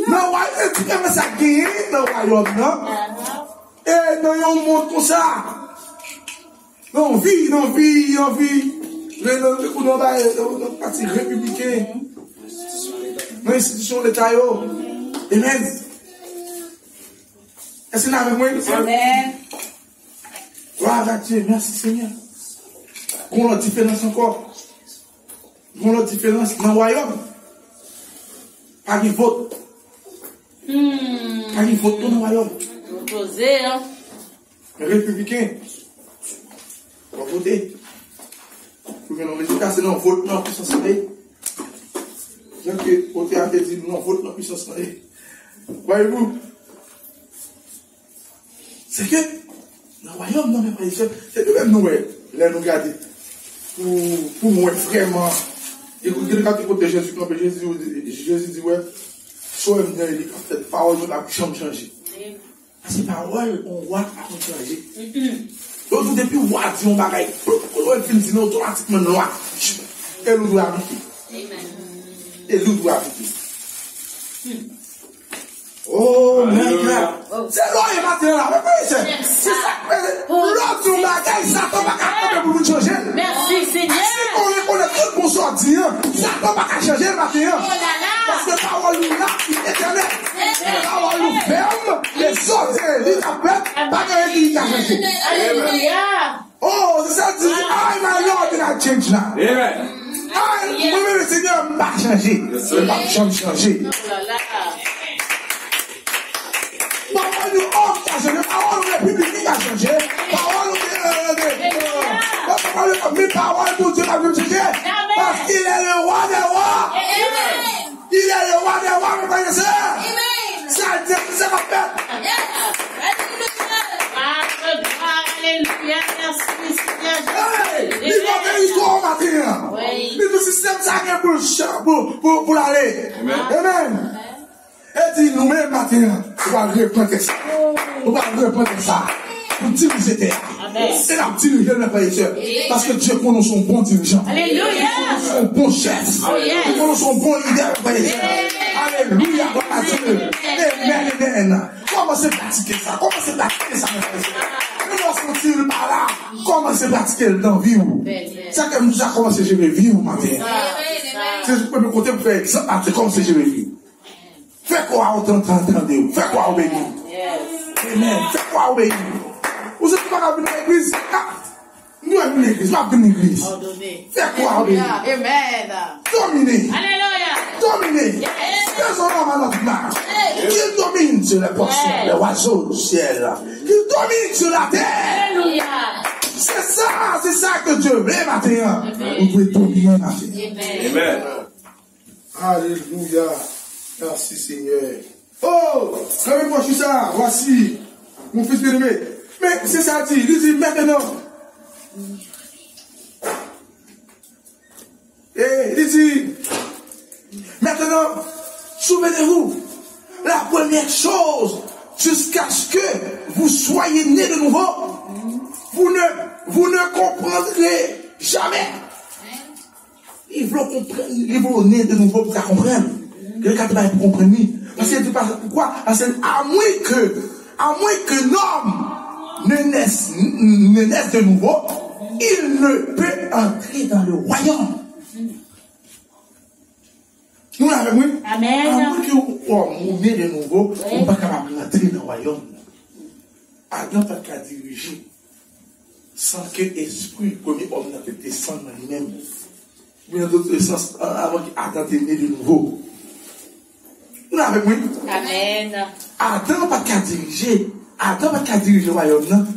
Non, ouais, tu aimes ça gagner dans le royaume, non? Et dans un monde comme ça. Non, vie. Mais dans le parti républicain, dans l'institution de l'État, amen. Est-ce que vous avez avec moi? Amen. Gloire à Dieu, merci Seigneur. On a la différence encore. On a la différence dans le royaume. Pas de vote. Pas de vote dans le royaume. Posé, hein. Les républicains, on va voter. Pour que nous résultats, c'est non, vote dans la puissance soleil. Jean que voter a dit non, vote dans la puissance soleil. Voyez-vous, c'est que dans le royaume, non, mais c'est de même nous, là, nous garder. Pour moi, vraiment, écoutez, quand tu écoutes Jésus, quand Jésus dit, ouais, soit il a fait parole, on a changé. Ces paroles, on voit à changer. Donc, depuis on voit, on va faire, on finit automatiquement noir. Et nous doit appliquer. Et nous doit appliquer. Oh, mon Dieu. C'est l'eau et matin là. C'est ça. L'autre bagaille, ça tombe à capter pour nous changer. Merci Seigneur. Si on est tout bon sorti, ça tombe à changer le matin. Parce que parole nous là, qui est éternelle. Parole nous ferme, les autres, les appels, pas rien qui a changé. Alléluia. Oh, c'est ça, dit, I, my Lord, did not change now. Amen. Moi-même, le Seigneur m'a changé. Il m'a changé. Oh là là. Parole de homme qui a changé. Parole de République qui a changé. Parole de mes paroles pour Dieu m'a changé. Parce qu'il est le roi des rois. Il est le roi des rois, mes frères et sœurs. Ça va faire. Alléluia, merci Seigneur. Il va faire l'histoire au matin. Oui. Mais tout système, ça vient pour l'aller. Amen. Et dit, nous-mêmes, matin, on va reprendre ça. On va reprendre ça. Pour diriger là. C'est la diriger, mes frères et sœurs. Parce que Dieu connaît son bon dirigeant. Alléluia. Son bon chef. Il connaît son bon leader, mes frères et sœurs. Alléluia. Amen, amen. Commencez à pratiquer ça. Commencez à pratiquer ça, mes frères et sœurs. Nous allons sortir par là. Commencez à pratiquer dans la vie. Ça que nous avons commencé à gérer la vie, matin. C'est le premier côté pour faire exemple. Commencez à gérer la vie. Fais quoi entendez-vous? Fais quoi obéir? Amen. Fais quoi obéir? Vous êtes pas venir à l'église? Nous sommes venus à l'église, nous sommes venus à l'église. Fais quoi obéir? Amen. Dominer. Alléluia. Dominer. Fais son homme à notre marche. Qu'il domine sur les portions, les oiseaux du ciel. Qu'il domine sur la terre. Alléluia. C'est ça que Dieu veut matin. Vous pouvez dominer matin. Amen. Alléluia. Merci Seigneur. Oh, savez-moi, je suis ça. Voici mon fils bien-aimé. Mais c'est ça dit. Il dit maintenant. Et il dit maintenant, souvenez-vous, la première chose, jusqu'à ce que vous soyez nés de nouveau, vous ne comprendrez jamais. Il veut nés de nouveau pour comprendre. Quelqu'un va comprendre. Parce que pourquoi? Parce que à moins que l'homme ne naisse de nouveau, il ne peut entrer dans le royaume. Nous l'avons vu? Amen. À moins qu'on naisse de nouveau, on ne peut pas entrer dans le royaume. Adam n'a pas diriger sans que l'esprit, le premier homme, n'a pas descendu dans lui-même. Mais dans d'autres sens, avant qu'Adam soit né de nouveau. Nous l'avons vu? Amen. Adam n'a pas qu'à diriger le royaume,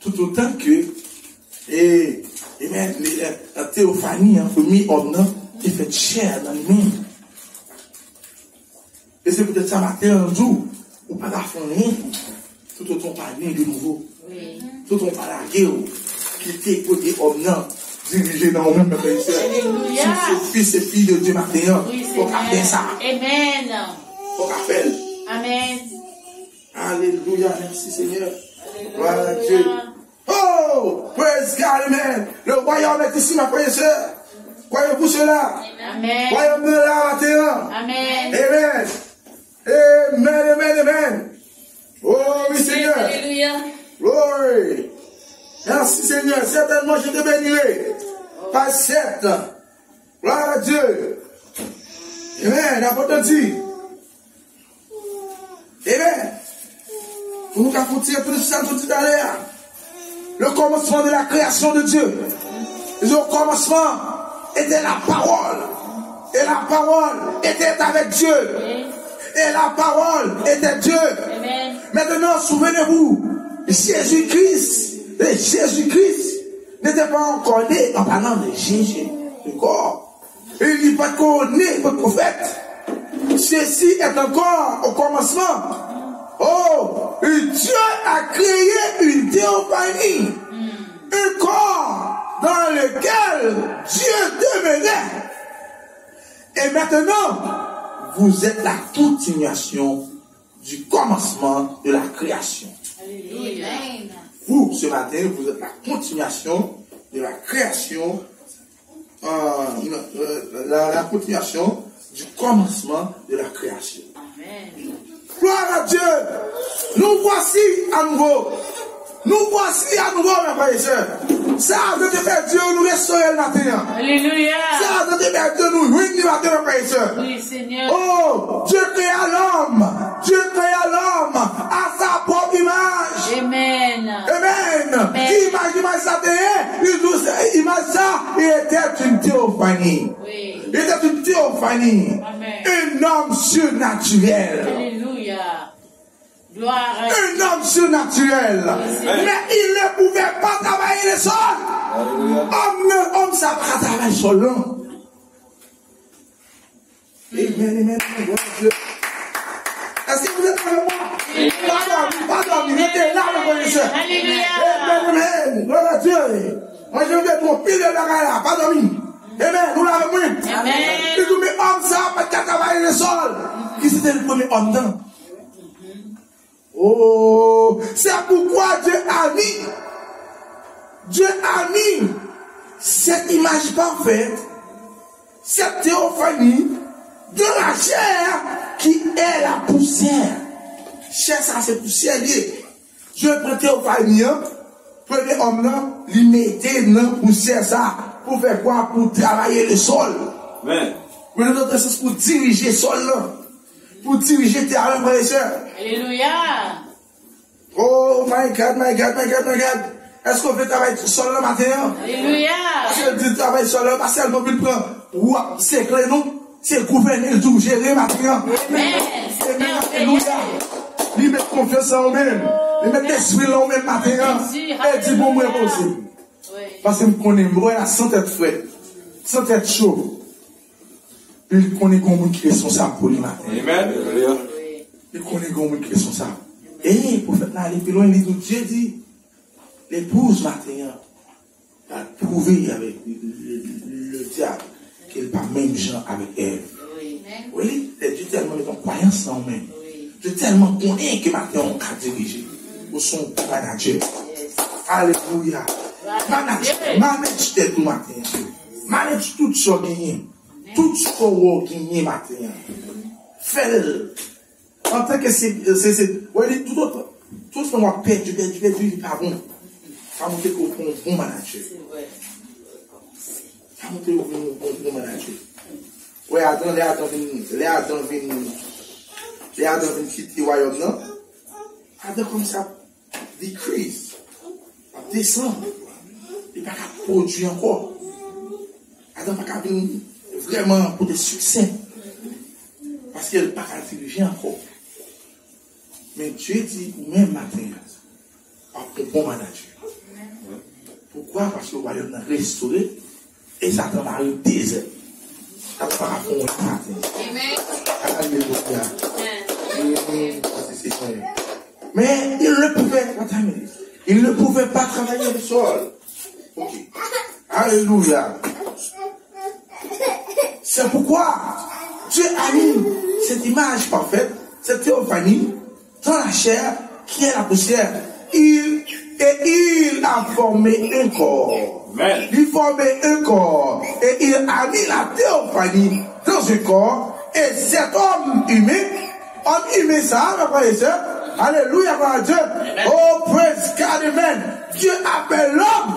tout autant que la théophanie, le premier homme, qui fait chair dans lui-même. Et c'est peut-être ça matin, un jour, on ne peut pas faire rien, tout autant pas né de nouveau. Tout autant pas la guerre, qui était côté homme, dirigé dans le même pays. C'est fils et filles de Dieu matin, faut qu'on fait ça. Amen. Faut qu'on fait. Amen. Alléluia, merci Seigneur. Gloire à Dieu. Oh, praise God, amen. Le royaume est ici, ma frère et soeur. Croyez-vous cela? Amen. Le royaume de la terre. Amen. Amen. Amen, amen, amen. Oh, oui, Seigneur. Alléluia. Glory. Merci, Seigneur. Certainement, je te bénirai. Pas certes. Gloire à Dieu. Amen. N'importe dit. Amen. Pour nous faire tout ça tout à l'heure. Le commencement de la création de Dieu. Le commencement était la parole. Et la parole était avec Dieu. Et la parole était Dieu. Amen. Maintenant, souvenez-vous, Jésus-Christ n'était pas encore né en parlant de Jésus. D'accord? Il n'est pas encore né, votre prophète. Ceci est encore au commencement. Oh, Dieu a créé une théophanie, un corps dans lequel Dieu demeurait. Et maintenant, vous êtes la continuation du commencement de la création. Alléluia. Vous, ce matin, vous êtes la continuation de la création, la continuation du commencement de la création. Amen. Gloire à Dieu. Nous voici à nouveau. Nous voici à nouveau, mes frères et sœurs. Ça a été fait Dieu nous restaurer le matin. Alléluia. Ça a été fait Dieu nous ruiner le matin, mes frères et sœurs. Oui, Seigneur. Oh, Dieu créa l'homme. Dieu créa l'homme à sa propre image. Amen. Amen. Image ça image ça, il était une théophanie. Oui. Il était une théophanie. Amen. Un homme surnaturel. Alléluia. Gloire à Un homme surnaturel. Mais il ne pouvait pas travailler le sol. Homme, ça va travailler le sol. Amen. Est-ce que vous êtes avec moi? Pardon, il était là, le connaisseur. Amen. Gloire à Dieu. Moi, je vais être pile de la là. Pas dormi. Amen. Nous l'avons pris. Amen. Et tout, mais homme, ça va travailler le sol. Qui c'était le premier homme dedans? Oh, c'est pourquoi Dieu a mis cette image parfaite, cette théophanie de la chair qui est la poussière. Chair, ça c'est poussière liée. Dieu prend théophanie, premier homme là, lui mettait dans la poussière ça, pour faire quoi? Pour travailler le sol. Amen. Mais dans l'autre sens, pour diriger le sol là. Pour diriger tes armes, frères et sœurs. Alléluia. Oh my God. Est-ce qu'on fait travailler sur le matin? Alléluia. Parce que le travail sur le matin, on peut prendre, c'est clair, non? C'est le gouvernement tout gérer le matin. Alléluia. Il met confiance en eux-mêmes. Il met l'esprit en eux-mêmes matin. Et dit bon, moi, possible. Parce que je connais, moi, la sans tête frette, sans tête chaud. Puis il connaît comment qui est responsable pour le matin. Amen. Il connaît comment qui est responsable. Et pour faire aller plus loin, Dieu dit, l'épouse matin a prouvé avec le diable qu'elle n'est pas même gens avec elle. Oui, Dieu tellement de croyance en même. Dieu tellement connaît que maintenant on peut diriger. Au son manager. Alléluia. Manage tes tout matin. Manage tout ce qui tout ce qu'on a gagné matin. Fais-le. En tant que c'est, tout autre, tout ce qu'on a perdu, il pas bon. Ça monte au bon manager. Ça monte au bon manager. Oui, attends, les Adam viennent quitter le royaume, non? Adam comme ça, decrease, descend. Il n'a pas qu'à produire encore. Adam n'a pas qu'à venir vraiment pour des succès. Parce qu'il n'a pas qu'à diriger encore. Mais Dieu dit, ou même matin, un bon manager. Pourquoi? Parce que le royaume a restauré et Satan a eu désert. Ça va pas fondre le matin. Alléluia. Mais il ne pouvait pas travailler le sol. Ok. Alléluia. C'est pourquoi Dieu a mis cette image parfaite, cette théophanie, dans la chair qui est la poussière. Il a formé un corps. Amen. Il formait un corps. Et il a mis la théophanie dans un corps. Et cet homme humain ça, mes frères et sœurs. Alléluia, gloire à Dieu. Oh, praise God, amen. Dieu appelle l'homme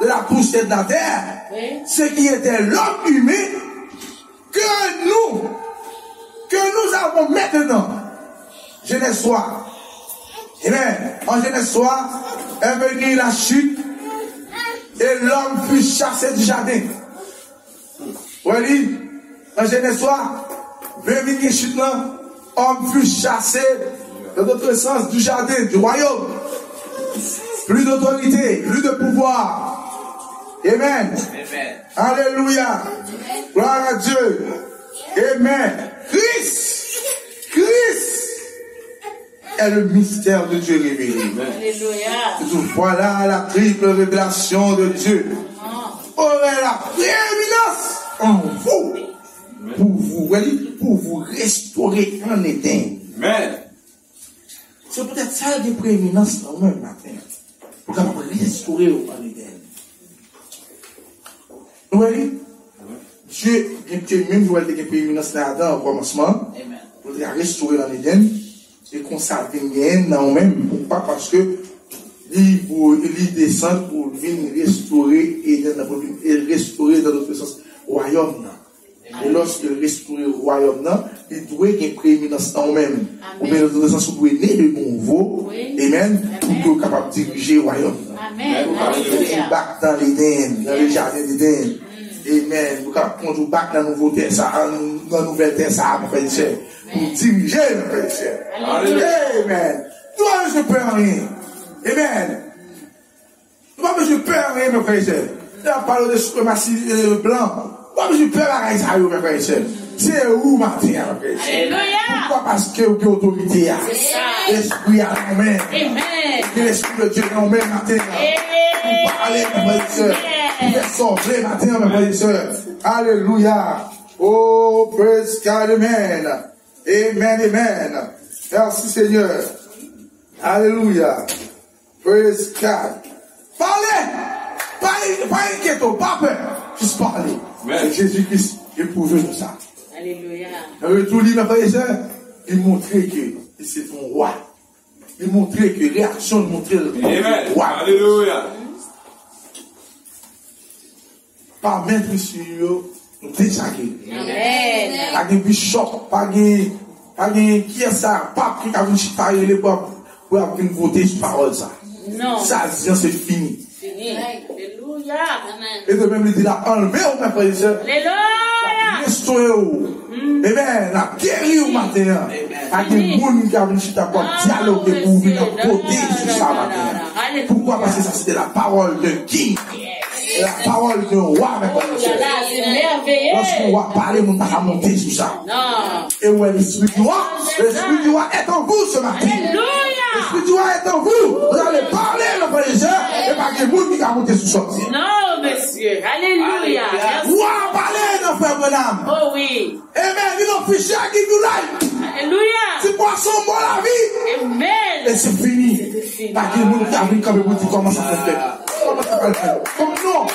de la poussière de la terre. Ce qui était l'homme humain que nous avons maintenant. Genèse 3. Amen. En Genèse 3, est venue la chute et l'homme fut chassé du jardin. Oui, en Genèse 3, venue la chute, l'homme fut chassé dans notre sens du jardin, du royaume. Plus d'autorité, plus de pouvoir. Amen. Amen. Alléluia. Gloire à Dieu. Amen. Christ est le mystère de Dieu révélé. Alléluia. Voilà la triple révélation de Dieu. Aurait la prééminence en vous. Pour vous restaurer en Éden. Amen. C'est peut-être ça des prééminences dans le même matin. Pour capable restaurer en Éden. Vous voyez? Dieu, même vous avez des prééminences là-dedans au commencement. Pour restaurer en Éden. Et qu'on s'avienne dans même, pas parce que il descend pour venir restaurer et restaurer dans notre sens royaume. Et lorsqu'il restaure le royaume, il doit y avoir une prééminence en même. Ou bien dans notre sens, vous pouvez naître de nouveau, amen, pour être capable de diriger le royaume. Amen. Vous Alléluia. back dans l'Éden, dans le jardin d'Éden. Amen. Vous pouvez vous back dans le nouveau terre, dans la nouvelle terre, ça, mon frère et soeur. Pour diriger, mon frère et soeur. Amen. Nous avons besoin de peur en rien. Amen. Nous avons besoin de peur en rien, mon frère et soeur. Nous avons parlé de suprématie blanc. Nous avons besoin de peur en rien, mon frère et soeur. C'est où, matin, mon frère et soeur? Alléluia. Pourquoi? Parce que vous avez autorité. L'esprit à la main. Amen. L'esprit de Dieu à la main, matin. Vous parlez, mon frère et soeur. Vous faites sortir matin, mon frère et soeur. Alléluia. Oh, praise God, amen. Amen, amen. Merci Seigneur. Alléluia. Praise God. Parlez. Pas inquiétant, pas peur. Juste parler. C'est Jésus-Christ qui est prouvé de ça. Alléluia. Tout dit, mes frères et sœurs, il montrait que c'est ton roi. Il montrait que réaction montrait le roi. Alléluia. Par mettre sur eux, nous déchaquer. Amen. Pas de bishop, pas de qui est ça, pas qui a vu chitailler les peuples pour voter sur parole ça. Non. Ça, c'est fini. Fini. Alléluia. Amen. Et de même, il dit là, enlevez au mes frères et sœurs. Alléluia. Restaurez-vous. Amen. La guéri au matin. Avec des gens qui ont vu pour dialoguer pour venir voter sur ça matin. Pourquoi? Parce que ça, c'était la parole de King. La parole de roi, mes frères et sœurs. C'est merveilleux. Lorsqu'on va parler, on va monter sur ça. Non. Et où est l'esprit du roi? L'esprit du roi est en vous ce matin. Alléluia. L'esprit du roi est en vous. Vous allez parler, mes frères et sœurs, et pas que les gens qui ont monté sur ça. Non, monsieur. Alléluia. Merci. Roi, parlez, nos frères, bonhomme. Oh oui. Amen. You don't fish, I give you life. Alléluia. C'est poisson bon la vie. Amen. Et c'est fini. Pas que les gens qui ont vu comme vous comment ça se fait. Comment ça peut le faire? Comme non.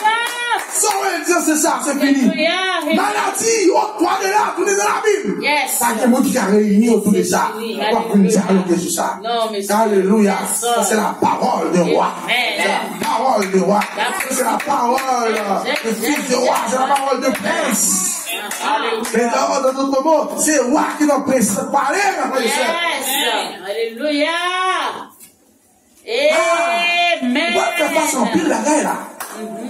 Ça veut dire c'est ça, c'est fini. Maladie, au toi de là, tout est dans la Bible. Yes. Pas que les gens qui ont réuni autour de ça. Pas que nous dialoguer sur ça. Non, mais Alléluia. Ça, c'est la parole de roi. C'est la parole de roi. C'est la parole de fils de roi. C'est la parole de prince. Mais dans d'autres mots, c'est roi qui nous presse de parler, ma frère et sœur. Yes. Alléluia. Amen. Nous allons faire face en pile la guerre là.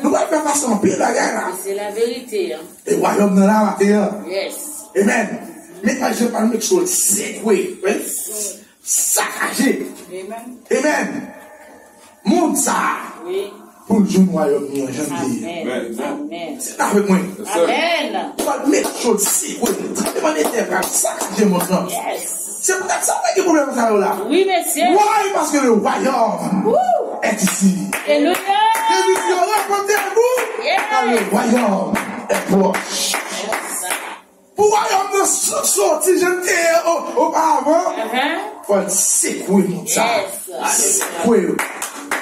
Nous allons faire face en pile la guerre là. C'est la vérité. Hein. Et le royaume de là, matin. Yes. Amen. Maintenant, je vais parler de choses secouées, saccagées. Amen. Monte ça. Oui. Pour le jour du royaume, nous j'en dis. Amen. Amen. C'est avec moi. Amen. On va mettre des choses secouées. Traitement des terres, saccagées maintenant. Yes. C'est peut-être ça qui est le problème ça là. Oui, monsieur. Oui, parce que le royaume est ici. Alléluia. Jésus dit, répondez-vous. Yes. Le royaume est proche. Pour le royaume de sortir, je me dis auparavant, il faut secouer mon ça. Secouer.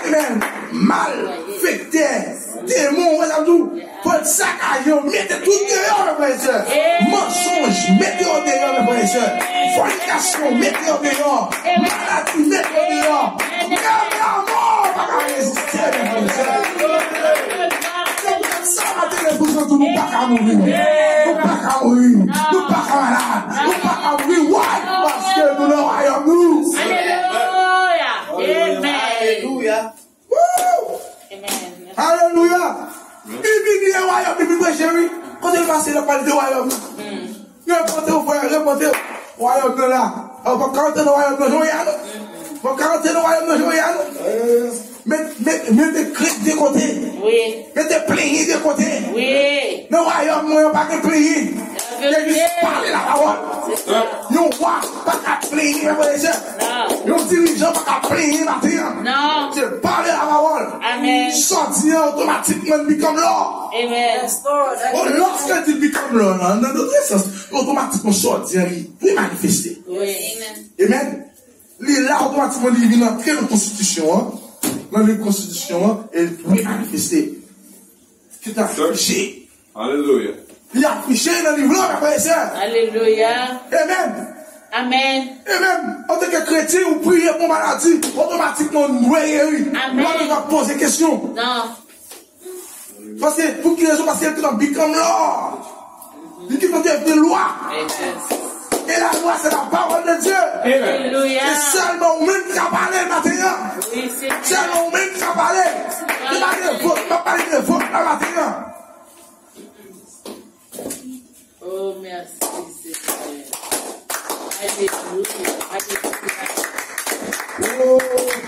Amen. Mal, vecteur, démon, il faut saccager, mettez tout dehors, mes frères et sœurs. Mensonge, mettez au dehors, mes frères et sœurs. Fornication, mettez au dehors. Maladie, mettez au dehors. Même la mort, pas qu'à résister, mes frères et sœurs. Ça va te repousser tout, nous pas qu'à mourir. Nous pas qu'à mourir. Nous pas qu'à malade. Nous pas qu'à mourir. Why? Parce que nous n'avons rien nous. Alléluia. Amen. Alléluia. Amen. Alléluia. Bibi le royaume, bibi chéri. Quand il passe, il a parlé de royaume. Répondez au frère, répondez au royaume de là. On va quarantaine au royaume de Joyane. On va quarantaine au royaume de Joyane. Mettez cris de côté. Oui. Mettez pléniers de côté. Oui. Le royaume, il n'y a pas de pléniers. Il y a juste parler la parole. Il n'y a pas qu'à plénier, mes frères et sœurs. Il y a un dirigeant pas qu'à plénier matin. Non. C'est parler la parole. Amen. Sortir automatiquement become law. Amen. Lorsque tu become law, dans notre sens, automatiquement sortir, il peut manifester. Oui. Amen. Là, automatiquement, il vient entrer dans la constitution. Dans la constitution, il peut manifester. Qui t'a affiché. Alléluia. Il a affiché dans le livre, mes frères et sœurs. Alléluia. Amen. Amen. Et même, en tant que chrétien, vous priez pour maladie, automatiquement, vous voyez, oui. Amen. Là, on va poser des questions. Non. Parce que, pour qui raison, parce qu'elle est dans become law. Il dit qu'on devient loi. Et la loi, c'est la parole de Dieu. Alléluia. C'est seulement vous-même qui a parlé le matin. Oui, Seigneur. Seulement vous-même qui a parlé. Il m'a dit, il m'a parlé de votre le matin. Oh, merci, Seigneur. Alléluia. Alléluia. Oh,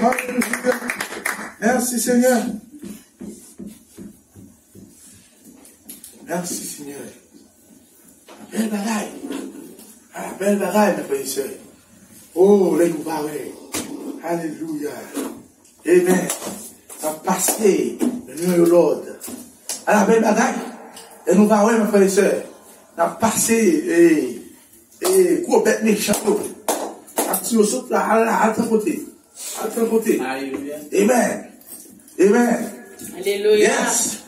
alléluia. Merci, Seigneur. Merci, Seigneur. Belle bagaille. Ah, belle bagaille, mes frères et sœurs. Oh, les nous parler. Alléluia. Amen. Ça passé, le nom de l'ordre. À la belle bagaille. Et nous parler, mes frères et sœurs. Ça passé, et, quoi, bête méchant. Si vous sautez là, à l'autre côté. À l'autre côté. Alléluia. Amen. Amen. Alléluia. Yes.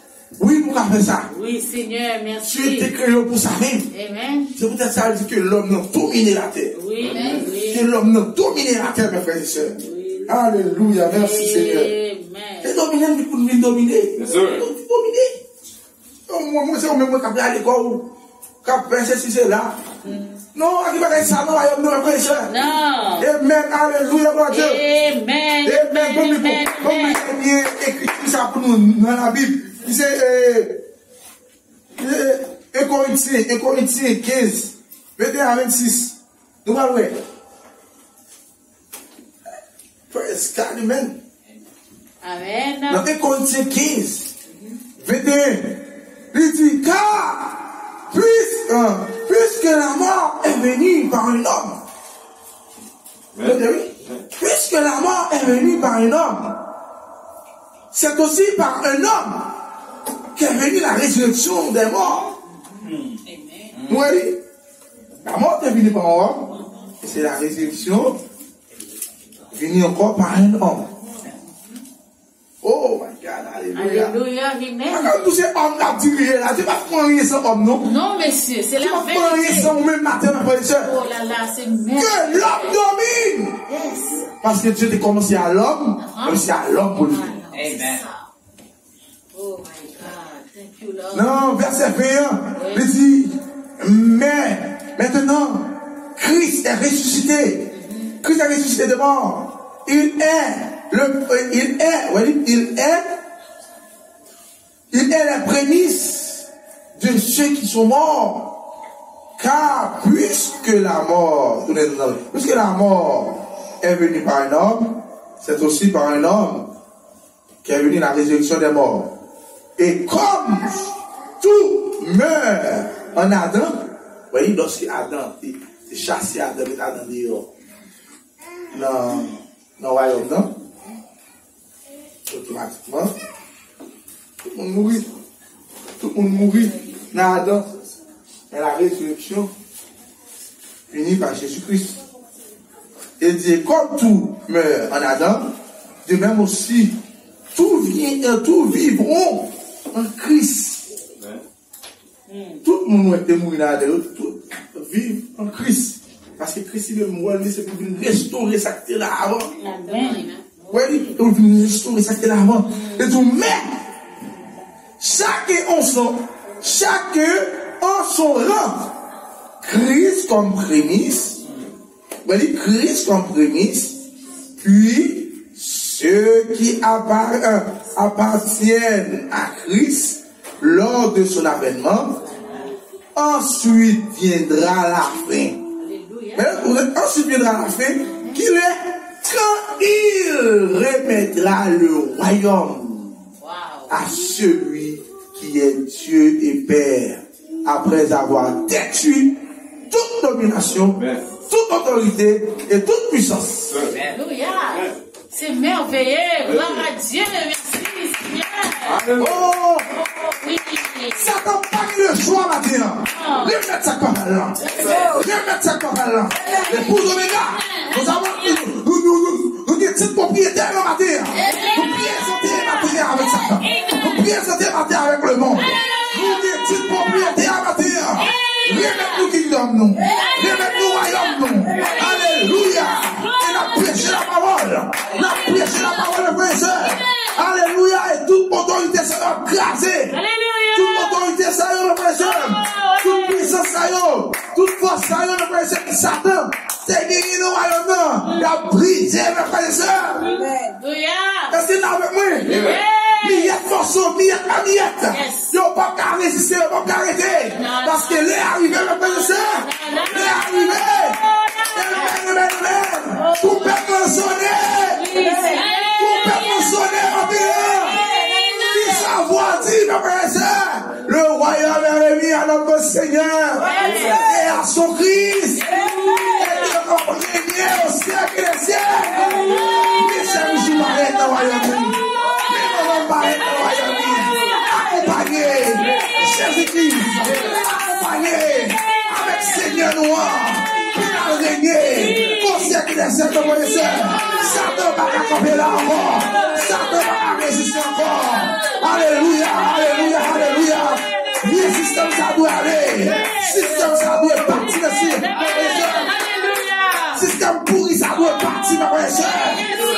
Oui, nous avons fait ça. Oui, Seigneur, merci. Tu es créé pour ça même. Amen. C'est peut-être ça dit que l'homme a dominé la terre. Oui, oui. Que l'homme a dominé la terre, mes frères et sœurs. Oui. Alléluia. Merci, Seigneur. Amen. Et dominer, il faut nous dominer. Bien sûr. Dominer. Moi, c'est moi qui vais à l'école. Qui vais faire ceci, là. Non, il va faire ça, non, il va faire ça. Non. Amen. Alléluia, mon Dieu. Amen. Amen. Comme il y a écrit ça pour nous dans la Bible. Il c'est 1 Corinthiens 15, 21 à 26. Nous allons voir. Praise God, amen. Amen. Dans 1 Corinthiens 15, 21, il dit, car, puisque la mort est venue par un homme, puisque la mort est venue par un homme, c'est aussi par un homme qu'est venue la résurrection des morts. Oui, la mort est venue par un homme, et c'est la résurrection venue encore par un homme. Oh my God, alléluia. Alléluia, amen. Quand tous ces hommes là, tu là, tu vas prendre rien sans homme, non? Non, monsieur, c'est Tu la vas prendre rien vérité. sans même matin, ma frère et sœur. Oh là là, c'est merveilleux. Que l'homme domine. Yes. Parce que Dieu t'a commencé à l'homme, mais c'est à l'homme pour lui. Amen. Oh my God, thank you, Lord. Non, verset 21, il dit, mais maintenant, Christ est ressuscité. Christ est ressuscité de mort. Il est la prémisse de ceux qui sont morts. Car puisque la mort est venue par un homme, c'est aussi par un homme qu'est venue la résurrection des morts. Et comme tout meurt en Adam, vous voyez, lorsque Adam est chassé, Adam est Adam dehors. Dans le royaume, non? Automatiquement, tout le monde mourit. Tout le monde mourit dans Adam. Et la résurrection finit par Jésus-Christ. Et dit, comme tout meurt en Adam, de même aussi, tout vivront en Christ. Tout le monde est mort dans Adam, tout vivre en Christ. Parce que Christ, il est mort, c'est pour venir restaurer ça qui était là avant. Amen. Oui, pour venir restaurer ça qui était là avant. Et tout, mais, chacun en son rang. Christ comme prémisse. Oui, Christ comme prémisse. Puis, ceux qui appartiennent à Christ lors de son avènement. Ensuite viendra la fin. Ensuite viendra la fin, qu'il est quand il remettra le royaume à celui qui est Dieu et Père, après avoir détruit toute domination, toute autorité et toute puissance. Alléluia. C'est merveilleux. Gloire à Dieu. Merci, Seigneur. Oh, Oui. Satan n'a pas mis le choix maintenant. Remettre sa parole là. Remettre sa parole là. Et pour nous, nous avons nous sommes propriétaires en matière. Nous prions santé matière avec Satan. Nous prions santé matière avec le monde. Nous sommes propriétaires en matière. Remettre-nous kingdom nous. Remettre-nous royaume nous. Alléluia. Et la prêché la parole. La prêché la parole, frères et sœurs. Alléluia. Et toute autorité sera crasée. Toute autorité, ça y est, le frère. Toute puissance, ça y est. Toute force, ça y est, le frère. Satan, c'est gagné dans le royaume. Il a brisé mes frères et sœurs. Est-ce qu'il est avec moi? Miette morceau, miette à miette. Ils n'ont pas qu'à résister, ils n'ont pas qu'à arrêter. Parce que l'est arrivé, mes frères et sœurs. L'est arrivé. Amen. Tout peut nous sonner. Tout peut nous sonner, ma vie. Qui savoir dire, mes frères et sœurs. Le royaume est remis à notre Seigneur et à son Christ. Et de régner au siècle des siècles. Mais chaque jour, m'arrête dans le royaume. Accompagné, Jésus-Christ, accompagné avec Seigneur noir, qui a régné au siècle des siècles, mon frère. Satan va camper là encore, Satan va résister encore. Alléluia, alléluia, alléluia. Le système ça doit aller, le système ça doit partir dessus. Système pourri ça doit partir, ma frère.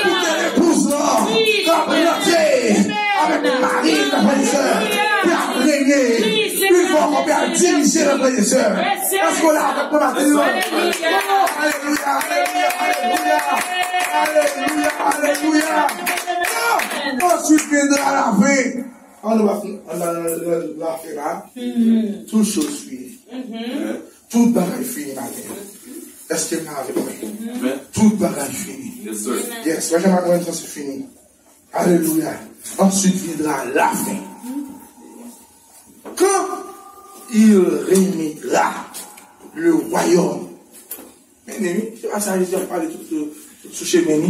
Pour que l'épouse là, comme l'entrée. Avec le mari, la frère, qui a régné, une fois qu'on peut diriger la frère. Est-ce qu'on l'a avec le matin? Alléluia, alléluia, alléluia, alléluia, alléluia. Ensuite, viendra la fin. On va la faire là. Toutes choses finies. Tout bagage fini, ma mère. Est-ce qu'elle m'a avec moi? Tout bagage fini. Yes, moi j'aimerais voir quand c'est fini. Alléluia. Ensuite viendra la fin. Quand il remettra le royaume. Mais c'est pas ça, je vais parler tout ce chemin.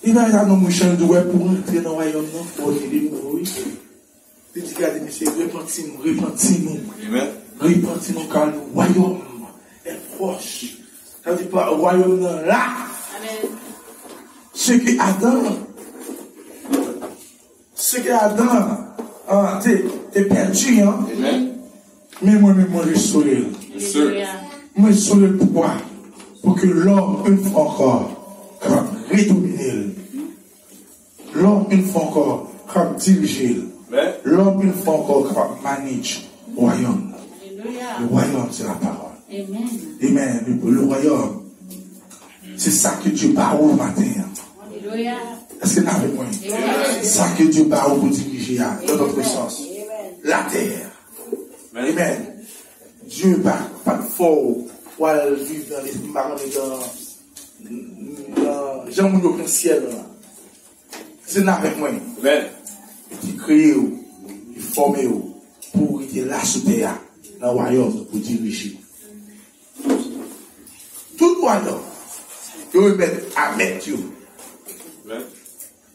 Il va y avoir nos méchants doués pour entrer dans le royaume. Pour dire, oui. Il dit, regardez, monsieur, repentez-nous. Repentez-nous car le royaume est proche. Ça veut dire pas le royaume là. Ce que Adam, t'es perdu, hein? Mais moi-même, je saurai. Moi, je saurai pourquoi? Pour que l'homme, une fois encore, redominer. L'homme, une fois encore, comme diriger. L'homme, une fois encore, comme manager le royaume. Le royaume, c'est la parole. Amen. Le royaume, c'est ça que Dieu parle au matin. Est-ce que vous avez moi? C'est ça que Dieu parle pour diriger dans notre sens. La terre. Amen. Dieu pas de fort pour vivre dans les gens qui ont le ciel. C'est là avec moi. Qui crée, qui forme pour être là sous terre, dans le royaume, pour diriger. Tout royaume, ils remettent à mettre.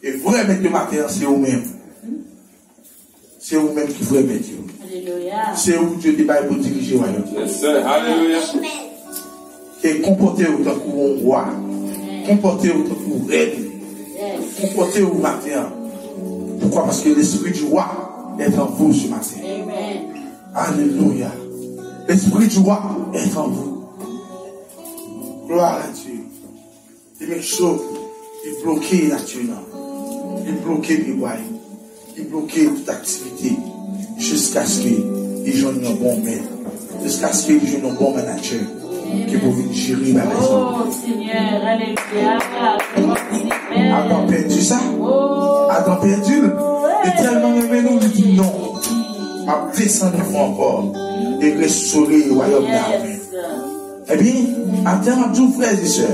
Et vous remettez le matin, c'est vous-même. C'est vous-même qui vous remettez. C'est vous Dieu débat pour diriger le royaume. Alléluia. Et comportez-vous tant que vous roi. Comportez-vous tant que vous reine. Comportez-vous matin. Pourquoi? Parce que l'esprit du roi est en vous ce matin. Alléluia. L'esprit du roi est en vous. Gloire à Dieu. Il met chaud. Il bloque la Dieu. Il bloque les bois. Il bloque toute activité. Jusqu'à ce qu'ils aient un bon maître. Jusqu'à ce qu'ils aient un bon manager. Qui peut venir gérer la maison. Oh Seigneur, alléluia. Adam perdu ça? Adam perdu? Et tellement aimé nous, il dit non. À descendre encore. Et restaurer le royaume d'Amen. Eh bien, Adam, tous frères et sœurs,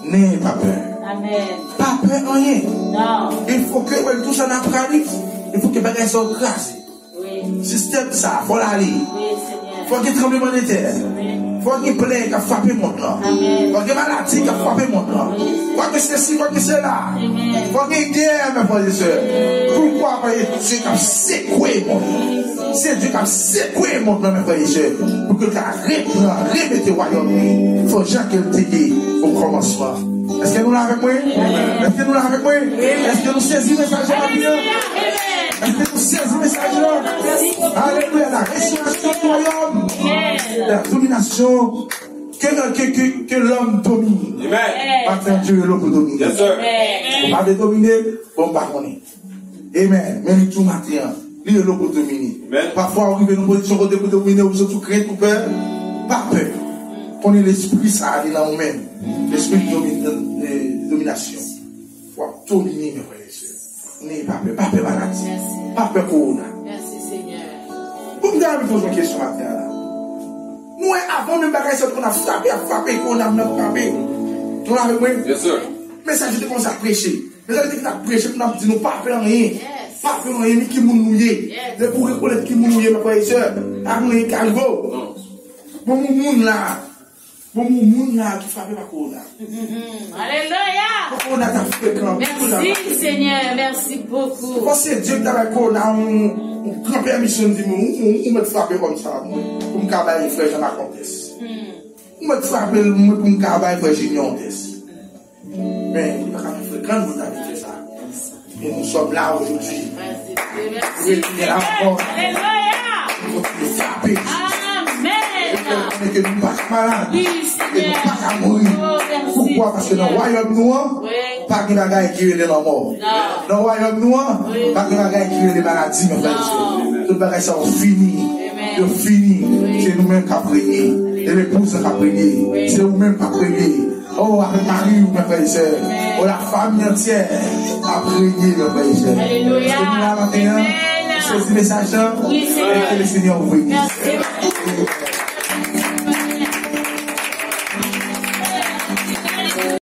n'ayez pas peur. Amen. Pas peur rien. Non. Il faut que tout ça n'apprenne. Il faut que les gens soient grâce. Oui. Système ça, il faut l'aller. Oui, Seigneur. Il faut qu'il y ait tremblement de terre. Il faut qu'il y ait plaie qui a frappé mon temps. Il faut qu'il y ait maladie qui a frappé mon temps. Il faut que ceci, il faut que cela. Il faut qu'il y ait guerre, mes frères et sœurs. Pourquoi? Parce que Dieu a secoué mon temps. C'est Dieu qui a secoué mon temps, mes frères et sœurs. Pour que tu remettes le royaume. Il faut déjà qu'il te dise au commencement. Est-ce que nous l'avons avec moi? Est-ce que nous l'avons avec moi? Est-ce que nous saisissons le message de Dieu? Est-ce que nous saisissons le message de Alléluia, la restauration du royaume. La domination que l'homme domine. Amen. Dieu est là pour dominer. On va dominer, on va connaître. Amen. Mais tout matin, il est là pour dominer. Parfois, on arrive dans une position pour dominer, ou surtout crainte ou peur. Pas peur. On est l'esprit, ça, il est dans nous-mêmes. L'esprit de domination. Faut dominer, mes frères et sœurs. N'ayez pas peur. Pas peur maladie. Pas peur corona. Merci, Seigneur. Vous me posez une question matin là. Nous, avant même bagaille, qu'on a frappé, qu'on a frappé. Nous l'avons vu. Bien sûr. Mais ça, je te commence à prêcher. Mais ça, je te prêcher pour nous dire, nous pas faire rien. Pas faire rien, mais qui nous mouiller. Mais pour reconnaître qui nous mouiller, mes frères et sœurs, avec nous, calvo. Bon, moun là. Bon, moun là qui frappe la corona. Alléluia. Corona t'a fréquent. Merci, Seigneur. Merci beaucoup. Quand c'est Dieu qui t'a fait corona, on prend permission de dire, on me frapper comme ça. Pour me caballer, frère Jean-Marc Comtesse. On me frapper pour me caballer, frère Junior Comtesse. Mais il n'y a pas de fréquent, vous avez fait ça. Et nous sommes là aujourd'hui. Merci. Alléluia. Nous continuons de frapper. Amen. Que nous ne pas malades. Oui, Que nous ne pas mourir. Pourquoi? Parce que dans le royaume noir, pas de bagaille qui est dans la mort. Dans le royaume noir, pas de bagaille qui est des maladies, mes frères. Tout bagaille ça est fini. C'est fini. C'est nous-mêmes qui avons prié. Et l'épouse qui a prié. C'est nous-mêmes qui avons prié. Oh, avec Marie, mes frères et sœurs. Oh, la famille entière a prié, mes frères et sœurs. Alléluia. C'est nous là maintenant. C'est ce message-là. Et que le Seigneur vous bénisse.